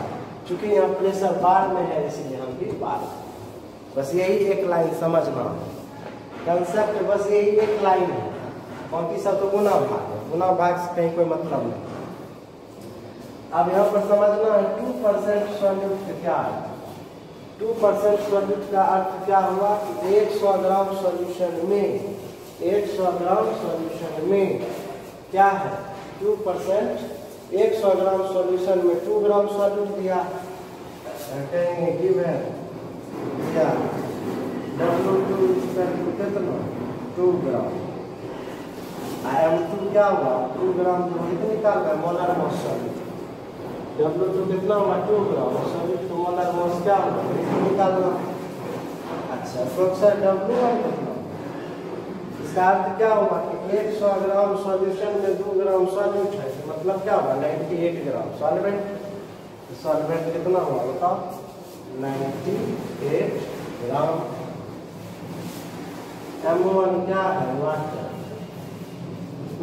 चूंकि यहाँ प्रेशर बार में है इसलिए हम भी बार, बस यही एक लाइन समझना कंसेप्ट, बस यही एक लाइन है, बाकी सब तो गुना भाग है, गुना भाग से कहीं कोई मतलब नहीं। अब यहाँ पर समझना है 2% सॉल्यूट क्या है। 2% सॉल्यूट का अर्थ क्या हुआ कि 100 ग्राम सॉल्यूशन में, 100 ग्राम सॉल्यूशन में क्या है 2%। 100 ग्राम सॉल्यूशन में 2 ग्राम सॉल्यूट दिया, कहेंगे गिवन दिया W2 कितना 2 ग्राम। M2 क्या हुआ 2 ग्राम, जो कितने निकाल रहा है मोलर मास सॉल्यूट। W2 कितना हुआ 2 ग्राम, सॉल्यूट तो मोलर मास क्या हुआ निकालना। अच्छा प्रोफेसर W1 कितना, इसका अर्थ क्या हुआ कि 100 ग्राम सॉल्यूशन में 2 ग्राम सॉल्यूट है, मतलब क्या हुआ 98 ग्राम सॉल्वेंट। सॉल्वेंट कितना हुआ बताओ 98 ग्राम। M1 क्या है, वाटर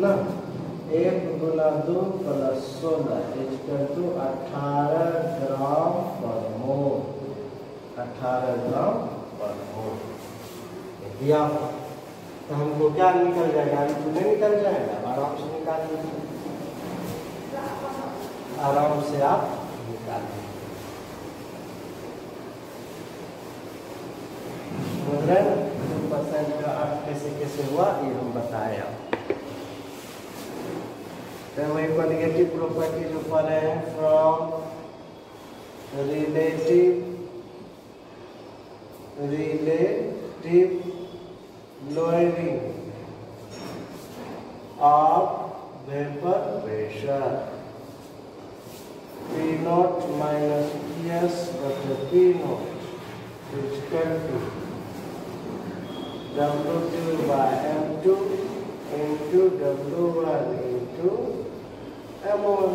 ना। 1 गुना 2 प्लस 16 इक्वल टू 18 ग्राम पर मोल, 18 ग्राम पर मोल दिया। तो हमको क्या निकल जाएगा, अभी तुम्हें निकल जाएगा, आराम से निकाल लीजिए, आराम से आप निकाल लीजिए। समझ रहे हैं 2% का अर्थ कैसे कैसे हुआ, ये हम बताए आप। तो वही कॉन्जुगेटिव प्रॉपर्टी जो पढ़े हैं, from relative lowering of vapor pressure, P naught minus Ps बटे P naught is equal to W2 by M2 into W1 into M1।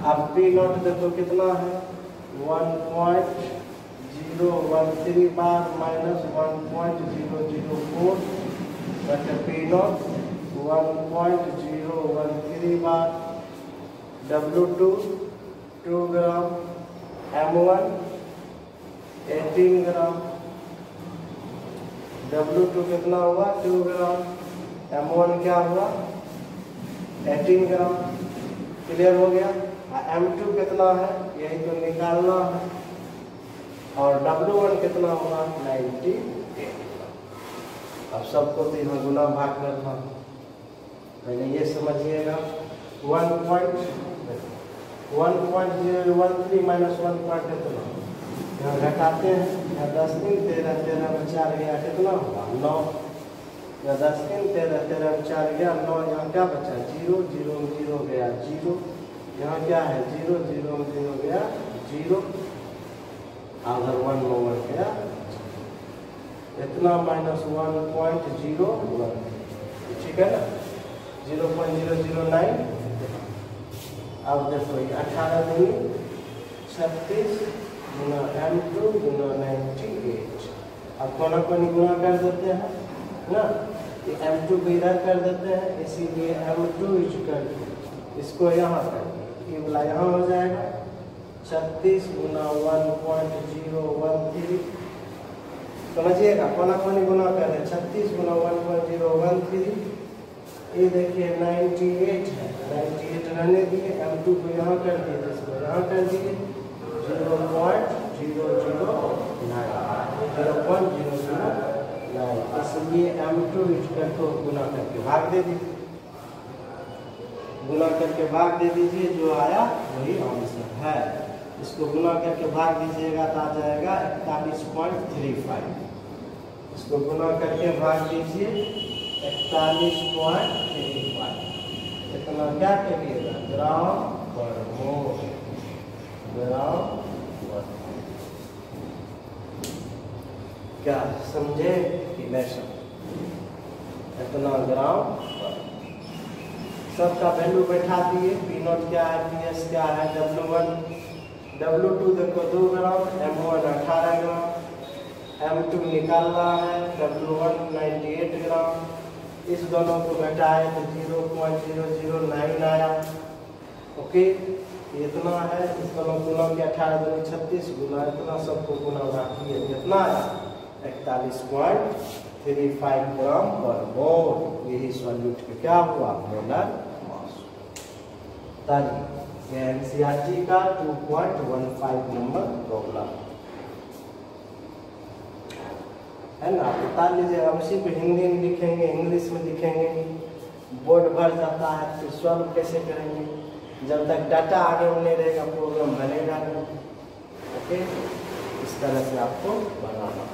अब P naught देखो कितना है, 1.013 बार माइनस 1.004 बटे P naught 1.013 बार, W2 2 ग्राम, M1 18 ग्राम। W2 कितना हुआ, 2 ग्राम, M1 क्या हुआ, 18 ग्राम। क्लियर हो गया। M2 कितना है, यही तो निकालना है, और W1 कितना हुआ, 98। अब सबको तो यहाँ गुना भाग करना, पहले ये समझिएगा। 1.013 माइनस 1 पॉइंट कितना, यहाँ घटाते हैं, यहाँ 10 दिन 13 13 में 4 गया, कितना हुआ 9, यहाँ 10 दिन 13 13 में 4 गया 9, यहाँ क्या बचा 0 0 में 0 गया 0, यहाँ क्या है 0 0 में 0 गया 0, अगर 1 में 1 गया इतना माइनस 1.01, ठीक है ना, 0.009। अब देखो 18 दूनी 36 गुना M2 गुना 98। अब कोना कोनी गुना कर देते हैं ना, ये M2 को इधर कर देते हैं, इसीलिए M2 इक्वल टू, इसको यहाँ कर ये वाला यहाँ हो जाएगा 36 गुना 1.013। समझिएगा, कोना कोनी गुना कर रहे, 36 गुना 1.013, ये देखिए 98 है, 98 रहने दिए, M2 को यहाँ कर दिए, इसको यहाँ कर दिए 0.009, इसलिए M2 को गुना करके भाग दे दीजिए, गुना करके भाग दे दीजिए, जो आया वही आंसर है। इसको गुना करके भाग दीजिएगा तो आ जाएगा 41.35, इसको गुना करके भाग दीजिए 41.35, इतना क्या करिएगा, ग्राम पर मोल, ग्राम पर। क्या समझे कि नहीं समझे, इतना ग्राम पर। सबका वैल्यू बैठा दिए, P नॉट क्या है, PS क्या है, W1 W2 देखो 2 ग्राम, M1 18 ग्राम, M2 निकालना है, W1 98 ग्राम, इस दोनों को घटाए तो 0.009 आया। ओके, इतना है, इस दोनों गुना के 18 दूनी 36 गुना इतना, सबको गुना रखिए, कितना आया 41.35 ग्राम पर मोल। यही सॉल्यूट का क्या हुआ, मोलर मास। एनसीईआरटी का 2.15 नंबर प्रॉब्लम है ना, बता लीजिए। अब उसी पे हिंदी में लिखेंगे, इंग्लिश में लिखेंगे, बोर्ड भर जाता है, फिर सॉल्व कैसे करेंगे, जब तक डाटा आगे नहीं रहेगा प्रॉब्लम बनेगा नहीं। ओके, इस तरह से आपको बनाना,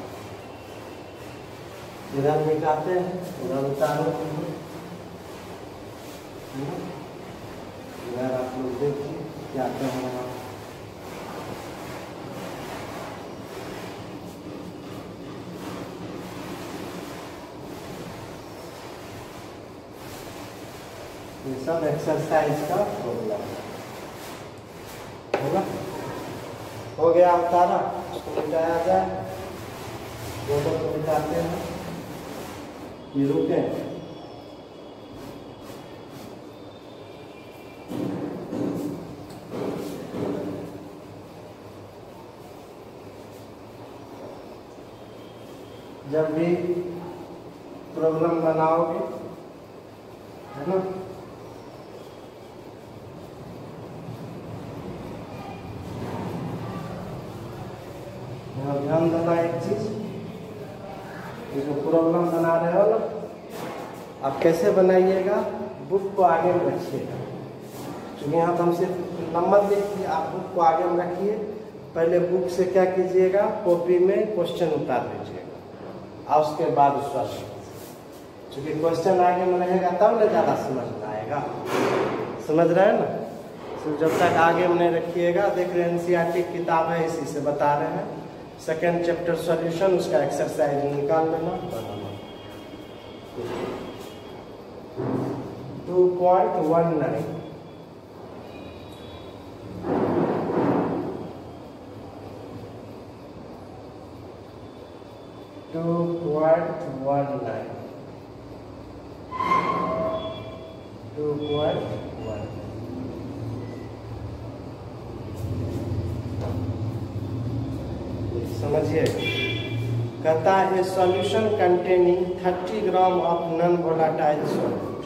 इधर मिटाते हैं, उधर उतारो, इधर आप लोग देखिए क्या कह रहे हैं। ये सब एक्सरसाइज का प्रॉब्लम होगा। हो गया उतारा, उसको मिटाया जाए, दोनों को मिटाते हैं। कि रुकें। जब भी प्रॉब्लम बनाओगे, है ना, ध्यान देना एक चीज, ये जो प्रॉब्लम बना रहे हो ना, आप कैसे बनाइएगा, बुक को आगे में रखिएगा। क्योंकि यहाँ तो हम सिर्फ नंबर लिख दिए, आप बुक को आगे में रखिए। पहले बुक से क्या कीजिएगा, कॉपी में क्वेश्चन उतार लीजिएगा और उसके बाद उसका क्योंकि क्वेश्चन आगे में रहेगा तब ना ज़्यादा समझ में आएगा। समझ रहे हैं ना? तो जब तक आगे में नहीं रखिएगा, देख रहे हैं एनसीईआरटी की किताब है, इसी से बता रहे हैं। सेकेंड चैप्टर सॉल्यूशन, उसका एक्सरसाइज निकाल लेना। 2.19 समझिए, कहता है solution containing 30 gram of non volatile solute.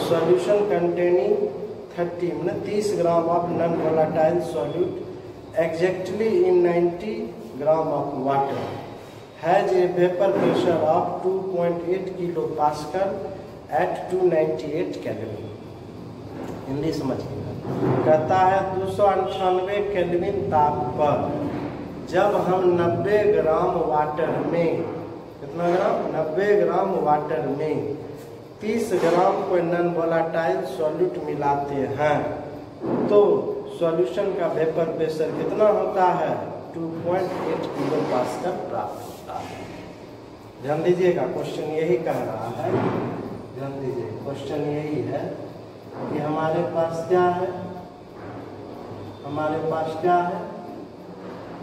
Solution containing 30 gram of non volatile solute exactly in 90 gram of water has a vapour pressure of 2.8 kilo pascal at 298 kelvin. Hindi समझिएगा, कहता है 298 केल्विन ताप पर जब हम 90 ग्राम वाटर में, कितना ग्राम, 90 ग्राम वाटर में 30 ग्राम कोई नॉन वोलेटाइल सॉल्यूट मिलाते हैं तो सॉल्यूशन का वेपर प्रेशर कितना होता है, 2.8 किलो पास्कल प्राप्त होता है। ध्यान दीजिएगा, क्वेश्चन यही कह रहा है। ध्यान दीजिए, क्वेश्चन यही है कि हमारे पास क्या है, हमारे पास क्या है,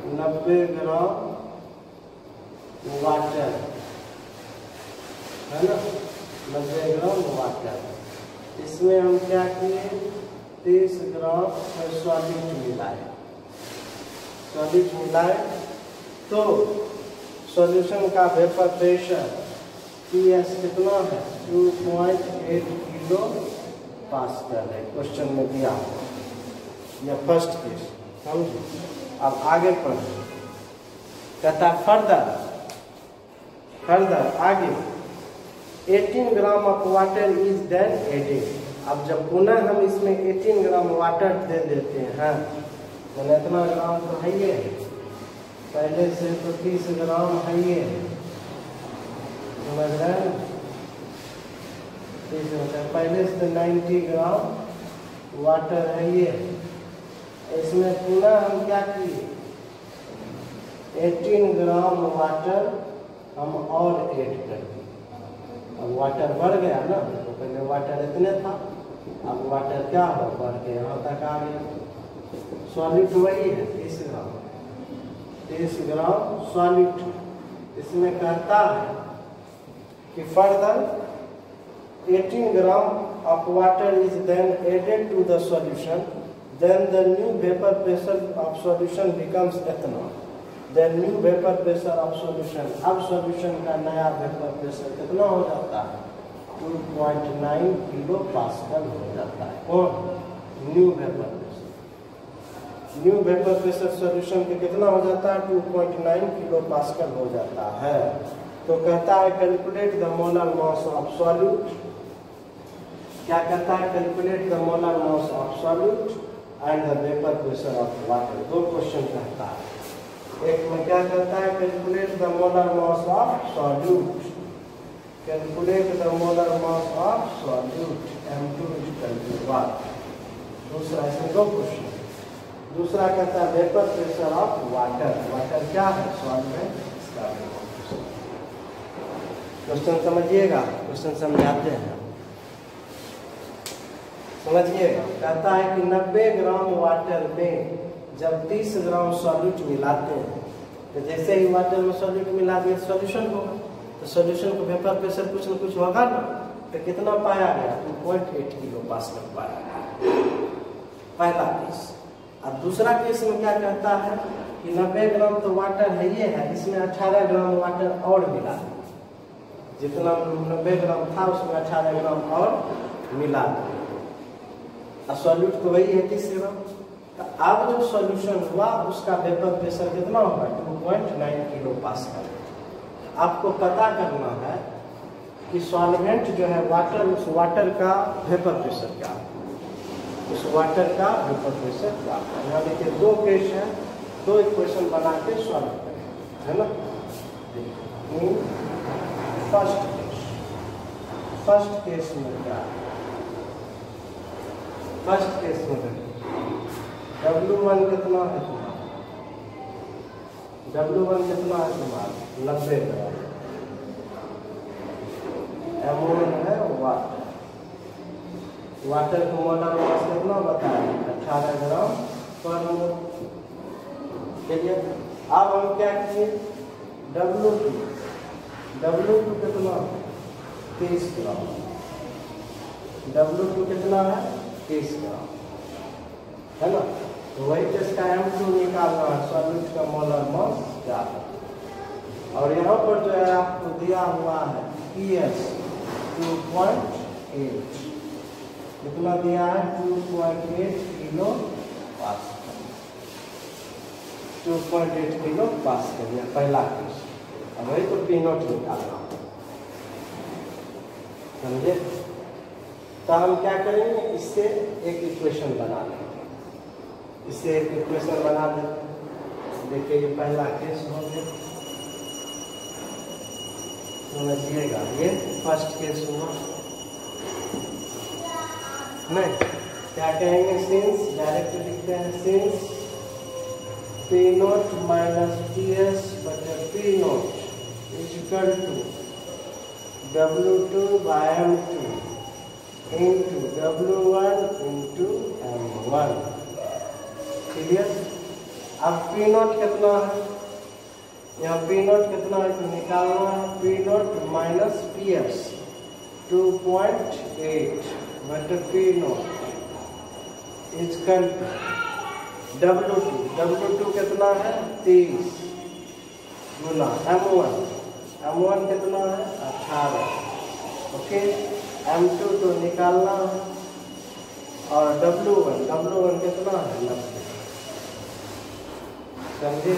90 ग्राम वाटर, है ना, 90 ग्राम वाटर। इसमें हम क्या किए, 30 ग्राम सॉलिड मिलाए। सॉलिड मिलाए तो सॉल्यूशन का वेपर प्रेशर PS कितना है, 2.8 किलो पास्कल है। क्वेश्चन में दिया हुआ, यह फर्स्ट केस, समझिए। अब आगे पढ़ो, कहता फर्दर आगे 18 gram of water is then added. अब जब पुनः हम इसमें 18 ग्राम वाटर दे देते हैं, तो इतना ग्राम तो है ही है, पहले से तो 30 ग्राम है ही है, समझ रहे हैं, 30 पहले से तो 90 ग्राम वाटर है ही है। इसमें पुनः हम क्या किए, 18 ग्राम वाटर हम और ऐड कर दिए। अब वाटर बढ़ गया ना, तो पहले वाटर इतने था, अब वाटर क्या हो, बढ़ के यहाँ तक आ गया। सॉलिड वही है 30 ग्राम सॉलिड। इसमें कहता है कि further 18 gram of water is then added to the solution, then the new vapor pressure of solution becomes ethanol. The new vapor pressure of solution, अब solution का नया vapor pressure कितना हो जाता है, 2.9 किलो पास्कल हो जाता है। और new vapour pressure, new vapour pressure solution के कितना हो जाता है, 2.9 किलो पास्कल हो जाता है। तो कहता है calculate the molar mass of solute. क्या कहता है, calculate the molar mass of solute and the vapour pressure of water. दो क्वेश्चन कहता है, एक में क्या कहता है, calculate the molar mass of solute, calculate the molar mass of solute M2 दूसरा, इसमें दो क्वेश्चन। दूसरा कहता है vapour pressure of water, water क्या है, सॉल्यूट है, इसका क्वेश्चन समझिएगा, क्वेश्चन समझाते हैं, समझिएगा। कहता है कि 90 ग्राम वाटर में जब 30 ग्राम सॉल्यूट मिलाते हैं, तो जैसे ही वाटर में सॉल्यूट मिला दिए सॉल्यूशन होगा, तो सॉल्यूशन को वेपर प्रेशर कुछ न कुछ होगा ना। तो कितना पाया गया? 2.8 किलो पास्कल पाया गया, पहला केस। अब दूसरा केस में क्या कहता है कि 90 ग्राम तो वाटर है ये है, इसमें 18 ग्राम वाटर और मिला, जितना 90 ग्राम था उसमें 18 ग्राम और मिला, और सॉल्यूट तो वही है 30 ग्राम। तो अब जो सॉल्यूशन हुआ उसका वेपर प्रेशर कितना होगा? 2.9 किलो पास्कल। आपको पता करना है कि सॉल्वेंट जो है वाटर, उस वाटर का वेपर प्रेशर क्या है, उस वाटर का वेपर प्रेशर क्या है। यहाँ देखिए दो केस है, दो इक्वेशन बना के सॉल्व करें, है ना। फर्स्ट केस में क्या है? फर्स्ट केस में देखिए W1 कितना है तुम्हारा? W1 कितना है तुम्हारा? 90 ग्राम। M1 है वाटर, वाटर को मोलर मास कितना बताया? 18 ग्राम पर मोल। चलिए अब हम क्या किए? W2 कितना? 30 ग्राम। W2 कितना है? 30 ग्राम, है ना। तो वही तो इसका M2 निकालना है, सॉल्यूट का मोलर मास क्या है। और यहाँ पर जो है आपको दिया हुआ है PS 2.8, कितना दिया है? 2.8 किलो पास्कल, 2.8 किलो पास्कल, यह पहला केस। अब वही तो P नोट निकालना, समझे। तो हम क्या करेंगे? इससे एक इक्वेशन बना लेंगे, इससे एक इक्वेशन बना देते हैं। देखिए ये पहला केस हो गया, समझिएगा। ये फर्स्ट केस हुआ, नहीं क्या कहेंगे? सिंस, डायरेक्ट लिखते हैं, since P naught minus PS बटे P naught is equal to W2 by M2 into W1 into M1। Clear? अब P नोट कितना है? यहाँ P नोट कितना है तो निकालना है। P नोट माइनस PS 2.8 बटे P नोट इजकल W2 कितना है? 30 गुना M1 कितना है? 18। ओके, M2 तो निकालना है, और W1 कितना है? 90। समझे?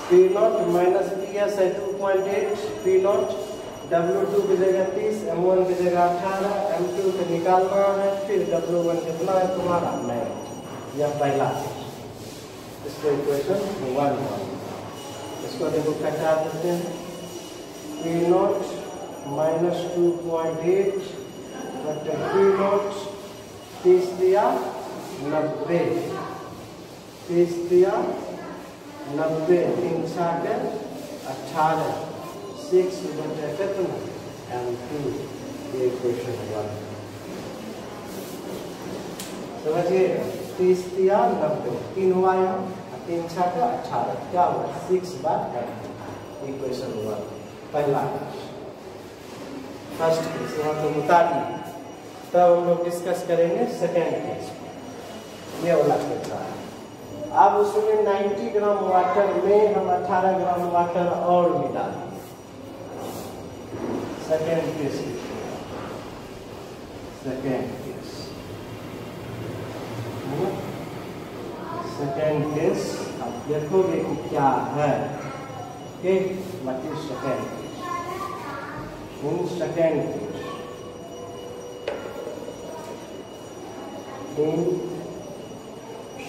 P नोट माइनस PS है 2.8, P नोट W2 की जगह 30, M1 की जगह 18, M2 को निकालना है, फिर W1 कितना है तुम्हारा? 9। यह पहला है, इसको इक्वेशन 1। इसको देखो कटा देते हैं। P नोट माइनस 2.8 बटे P नोट 30 दिया 90, 30 दिया 90, 3 छाके 18, 6 बटे कितना? M2। ये इक्वेशन 1 समझिए। 30 दिया 90, 3 हुआ यहाँ, 3 छाके 18, क्या हुआ? 6 बाय M2, इक्वेशन 1 पहला फर्स्ट केस यहाँ तो बता दिए। तब हम लोग डिस्कस करेंगे सेकेंड केस, ये वाला केस है। अब उसमें 90 ग्राम वाटर में हम 18 ग्राम वाटर और मिला दें। सेकेंड केस, सेकेंड केस अब देखोगे कि क्या है। What is second case? In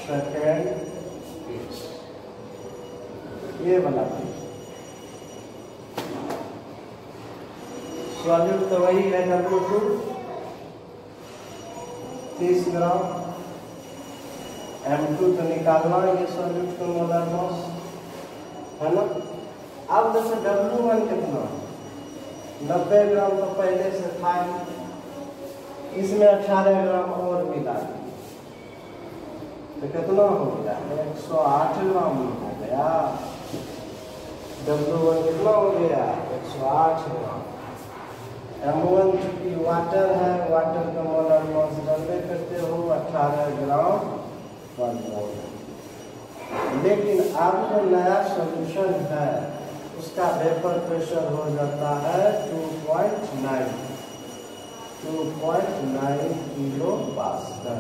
second case, ये वाला सॉल्यूट तो वही है W2 30 ग्राम, M2 तो निकालना ये सॉल्यूट का मोलर मास, है ना। अब जैसे W1 कितना? 90 ग्राम तो पहले से था, इसमें 18 ग्राम और मिला तो कितना हो गया? 108 ग्राम हो गया। W1 कितना हो गया 108 ग्राम। M1 चूंकि वाटर है, वाटर का मोलर मास जानते करते हो 18 ग्राम पर मोल। लेकिन अब जो नया सॉल्यूशन है उसका वेपर प्रेशर हो जाता है 2.9 किलो पास्कल।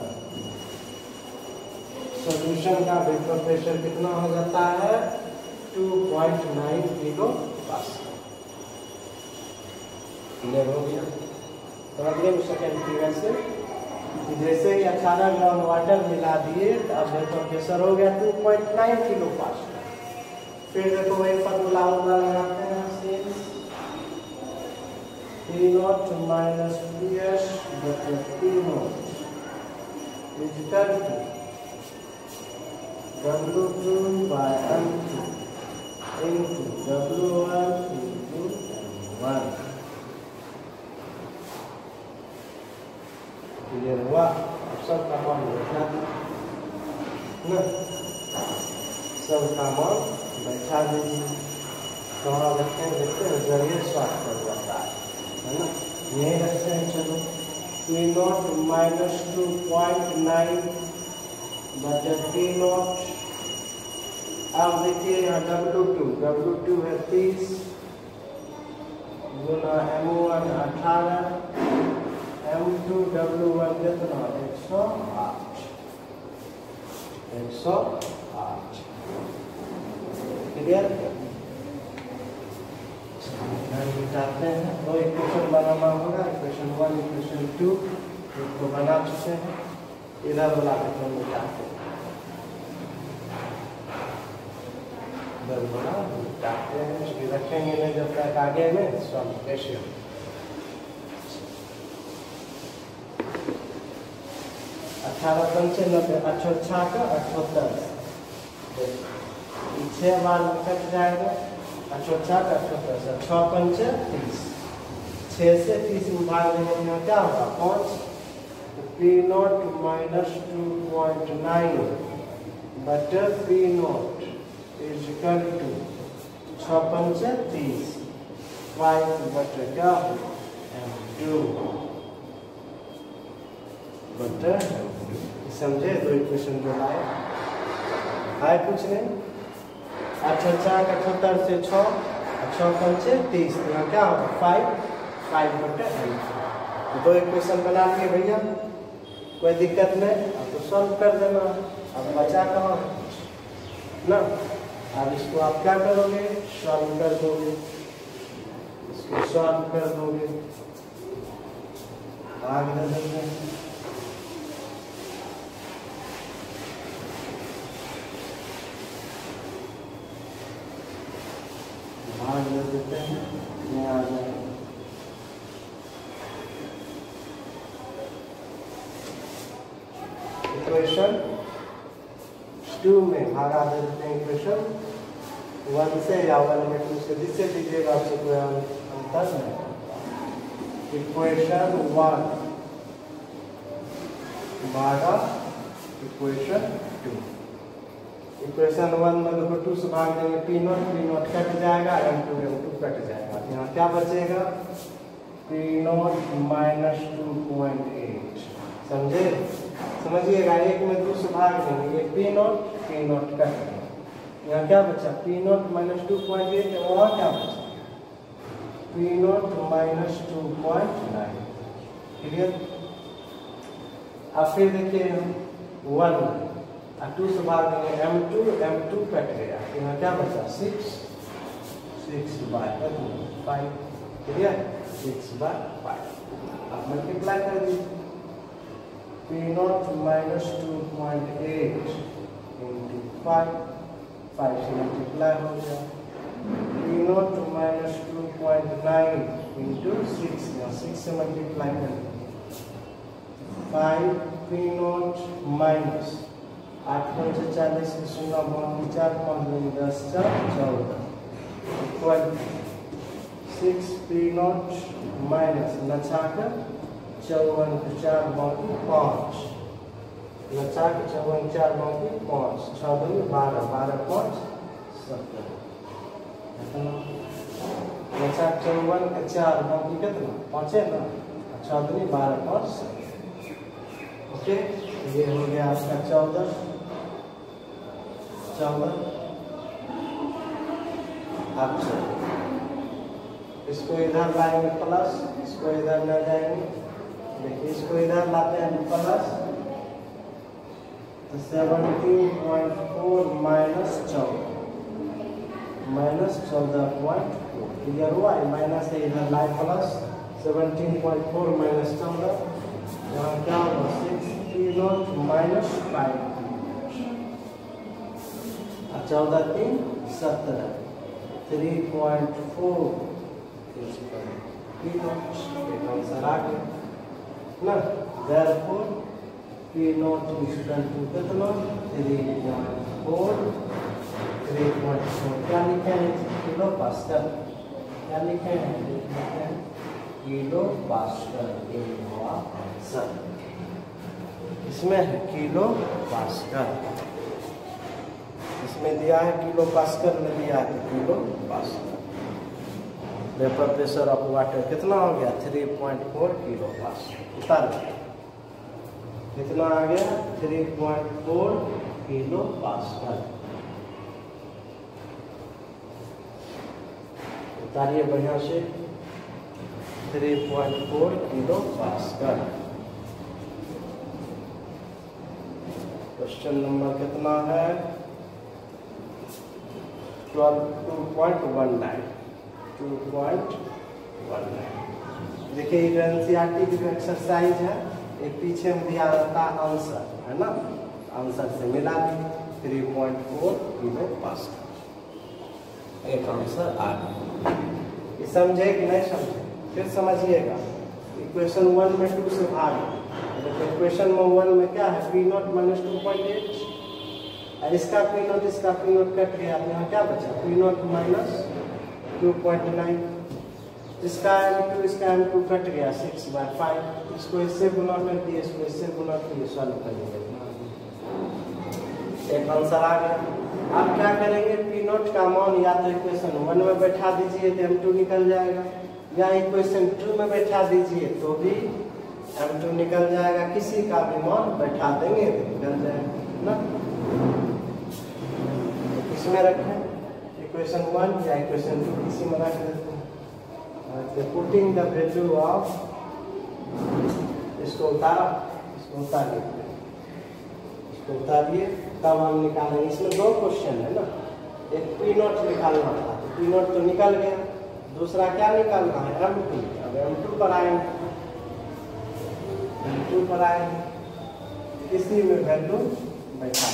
सॉल्यूशन का वेपर प्रेशर कितना हो जाता है 2.9 किलो पास्कल। क्लियर हो गया? समझ गए सेकेंड फिगर से कि जैसे ही 18 ग्राम वाटर मिला दिए तो अब वेपर प्रेशर हो गया 2.9 किलो पास्कल। फिर देखो वही फॉर्मूला लगाते हैं P0 माइनस PS बटे P0 equal to W2 by M2 into W1 into M1। Clear हुआ? अब सब का मान बैठा ना, सब का मान बैठा दीजिए। कहाँ रखते हैं देखते हैं, जरिए स्वास्थ्य कर जाता है ना, यही रखते हैं। चलो P0 माइनस 2.9 बटे P0। अब देखिए यहाँ W2 है 30 गुना M1 18, M2 W1 कितना 108। क्लियर? मिटाते हैं, दो इक्वेशन बनाना होगा, इक्वेशन 1 इक्वेशन 2 इसको बना चुके हैं। इधर वाला इक्वेशन मिटाते हैं, इधर वाला मिटाते हैं, इसको रखेंगे नहीं जब तक आगे में सॉल्व कैसे हो। अठारह पंचे 90, 88 का 78 छह बार कट जाएगा। 88 का 78 6 पंचे 30, 6 से 30 में भाग देने में क्या होगा 5। तो P0 माइनस 2.9 बटे P0 इज इक्वल टू 6 पंचे 30 5 बटे क्या M2 बटे। समझे? दो इक्वेशन जो लाए है कुछ नहीं। 88 का 78 से 6 पंचे 30 क्या होगा 5 बटे M2। दो इक्वेशन बना लिए भैया, कोई दिक्कत नहीं। अब तो सॉल्व कर देना। अब बचा कहाँ ना, अब इसको आप क्या करोगे सॉल्व कर दोगे, इसको सॉल्व कर दोगे। भाग दे देंगे, भाग दे देते हैं, ये आ जाएगा। इक्वेशन 2 में भागा दे देते हैं इक्वेशन 1 से या 1/2 से, जिससे दीजिएगा आपसे कोई अंतर नहीं। इक्वेशन 1 भागा इक्वेशन 2। इक्वेशन 1 में देखो 2 से भाग देंगे P0 कट जाएगा, M2 कट जाएगा। यहाँ क्या बचेगा P0 माइनस 2.8। समझे? समझिएगा, एक में 2 से भाग देंगे, ये P0 कट गया। यहाँ क्या बचा P0 माइनस 2.8, वहाँ क्या बचा P0 माइनस 2.9। क्लियर? अब फिर देखिए 1 और 2 से भाग देंगे M2 कट गया। यहाँ क्या बचा 6 बाय 5। क्लियर? 6 बाय 5। अब मल्टीप्लाई कर दीजिए P0 माइनस 2.8 इंटू 5 से मल्टीप्लाई हो गया। P0 माइनस 2.9 इंटू 6 से मल्टीप्लाई कर दिया 5 P0 माइनस 8 पंचे 40 0 4 5 10 14 इक्वल 6 P0 माइनस लचाकर 54 4 बाकी 5 लचाकर 54 4 बाकी 5 6 2 12 12 5 17। बचा 54 के 4 बाकी कितना 5 है ना, 14 12 5। ओके, ये हो गया आपका 14। अच्छा, इसको इधर लाएंगे प्लस, इसको इधर ले जाएंगे। देखिए इसको इधर लाते हैं प्लस, तो 17.4 माइनस 14.4 क्लियर हुआ। माइनस है इधर लाए प्लस, 17.4 माइनस 14, यहाँ क्या होगा 6 माइनस 5, 14 3 17, 3.4 आंसर आ गया ना। therefore P naught equal to कितना 3.4 क्या लिखे हैं किलो पास्कल, क्या लिखे हैं किलो पास्कल। ये हुआ आंसर, इसमें है किलो पास्कल, इसमें दिया है किलो पास्कल में दिया है kilo pascal. Vapour pressure of water कितना हो गया 3.4 किलो पास्कल। उतार कितना आ गया 3.4 किलो पास्कल। उतारिए बढ़िया से, 3.4 किलो पास्कल। क्वेश्चन नंबर कितना है 2.19। देखिए ये एनसीईआरटी की जो एक्सरसाइज है, ये पीछे में दिया रहता आंसर है ना, आंसर से मिला 3.4 किलो पास्कल, एक आंसर आ गया। ये समझे कि नहीं समझे, फिर समझिएगा। इक्वेशन 1 में 2 से भाग, इक्वेशन में 1 में क्या है P नॉट माइनस 2.8, इसका P नॉट कट गया, यहाँ क्या बचा P नॉट माइनस 2.9, इसका M2 कट गया 6/5, इसको इससे गुना कर दिए, इसको इससे गुना किए, सॉल्व करेंगे, एक आंसर आ गया। आप क्या करेंगे P नॉट का मान या तो इक्वेशन 1 में बैठा दीजिए तो M2 निकल जाएगा, या इक्वेशन 2 में बैठा दीजिए तो भी M2 निकल जाएगा, किसी का भी मान बैठा देंगे तो निकल जाएगा ना। इसमें रखें इक्वेशन 1 या इक्वेशन 2 किसी में रख देते हैं। पुटिंग द वैल्यू ऑफ, इसको उतारिए तब हम निकालेंगे। इसमें 2 क्वेश्चन है ना, एक P नॉट निकालना था, तो P नॉट तो निकल गया, दूसरा क्या निकालना है M2। अब M2 पर आएंगे, किसी में वैल्यू बैठा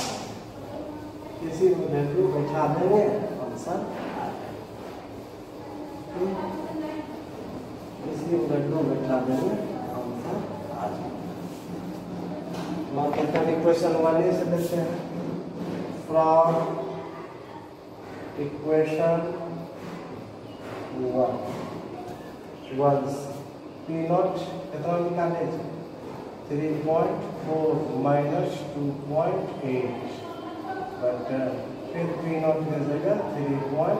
देंगे, आंसर किसी में वैल्यू बैठा देंगे, आंसर आ जाएगा। इक्वेशन 1 से देखते हैं, फ्रॉम इक्वेशन 1 P नॉट कितना निकाले 3.4 माइनस 2.8, बट फिर P नॉट की जगह 3.4,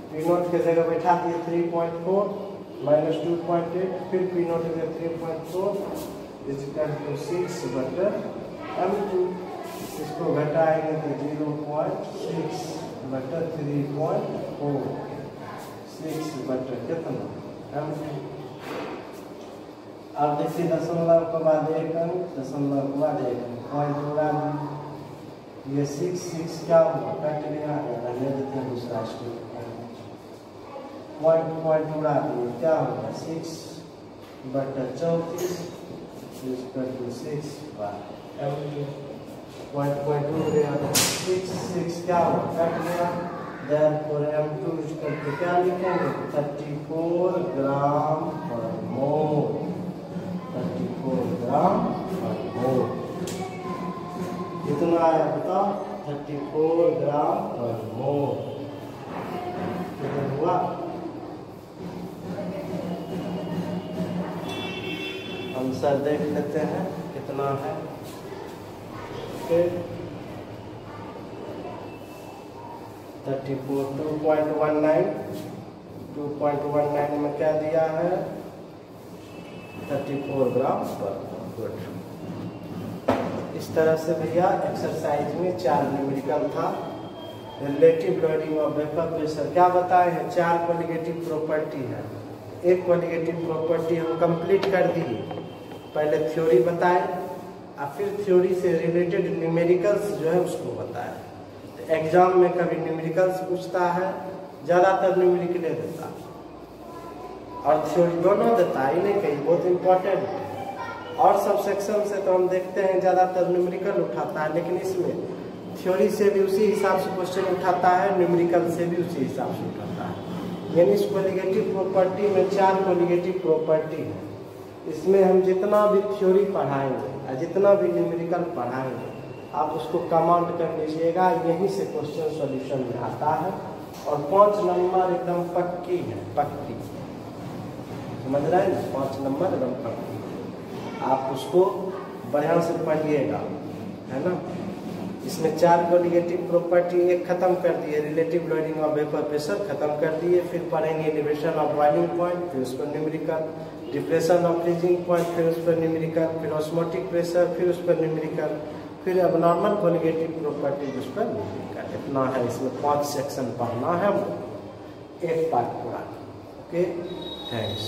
P नॉट की जगह बैठा दिए 3.4 माइनस 2.8, फिर P नॉट की जगह 3.4 इक्वल टू 6/M2, इसको घटाएंगे तो 0.6/3.4, 6 कितना M2। अब देखिए दशमलव के बाद 1 अंक, दशमलव के बाद 1 अंक, पॉइंट उड़ा दी, ये 6 क्या हुआ कट गया, रहने देते हैं दूसरा स्टेप, पॉइंट उड़ा दिए, क्या होगा 6/34 इक्वल टू 6/M2, पॉइंट उड़ गया, 6 क्या हुआ कट गया, therefore M2 इक्वल टू क्या लिखेंगे 34 ग्राम पर मोल, 34 ग्राम पर मोल। कितना आया बताओ 34 ग्राम पर मोल, कितना हुआ। आंसर देख लेते हैं कितना है। 34 2.19 में क्या दिया है 34 ग्राम पर गुड। इस तरह से भैया एक्सरसाइज में 4 न्यूमेरिकल था। Relative loading of vapour pressure क्या बताए हैं, 4 क्वालिटेटिव प्रॉपर्टी है। एक क्वालिटेटिव प्रॉपर्टी हम कंप्लीट कर दिए, पहले थ्योरी बताए और फिर थ्योरी से रिलेटेड न्यूमेरिकल्स जो है उसको बताए। तो एग्जाम में कभी न्यूमेरिकल्स पूछता है, ज़्यादातर न्यूमेरिकल देता है और थ्योरी दोनों देता है, नहीं कहीं बहुत इंपॉर्टेंट है। और सब सेक्शन से तो हम देखते हैं ज़्यादातर न्यूमेरिकल उठाता है, लेकिन इसमें थ्योरी से भी उसी हिसाब से क्वेश्चन उठाता है, न्यूमेरिकल से भी उसी हिसाब से उठाता है। यानी इस कोलिगेटिव प्रॉपर्टी में 4 कोलिगेटिव प्रॉपर्टी है। इसमें हम जितना भी थ्योरी पढ़ाएंगे और जितना भी न्यूमेरिकल पढ़ाएंगे आप उसको कमांड कर लीजिएगा, यहीं से क्वेश्चन सॉल्यूशन में आता है। और 5 नंबर एकदम पक्की है, पक्की, समझ रहे हैं ना, 5 नंबर एकदम पक्की। आप उसको बढ़िया से पढ़िएगा, है ना। इसमें 4 कोलिगेटिव प्रॉपर्टी एक खत्म कर दिए, relative loading of vapour pressure खत्म कर दिए। फिर पढ़ेंगे एलिवेशन ऑफ बॉइलिंग पॉइंट, फिर उस पर numerical, depression of freezing point, फिर उस पर न्यूमेरिकल, फिर ऑस्मोटिक प्रेशर, फिर उस पर न्यूमेरिकल, फिर अब नॉर्मल कोलिगेटिव प्रॉपर्टी उस पर न्यूमेरिकल। इतना है, इसमें 5 सेक्शन पढ़ना है, एक पार्ट पूरा। Okay, thanks.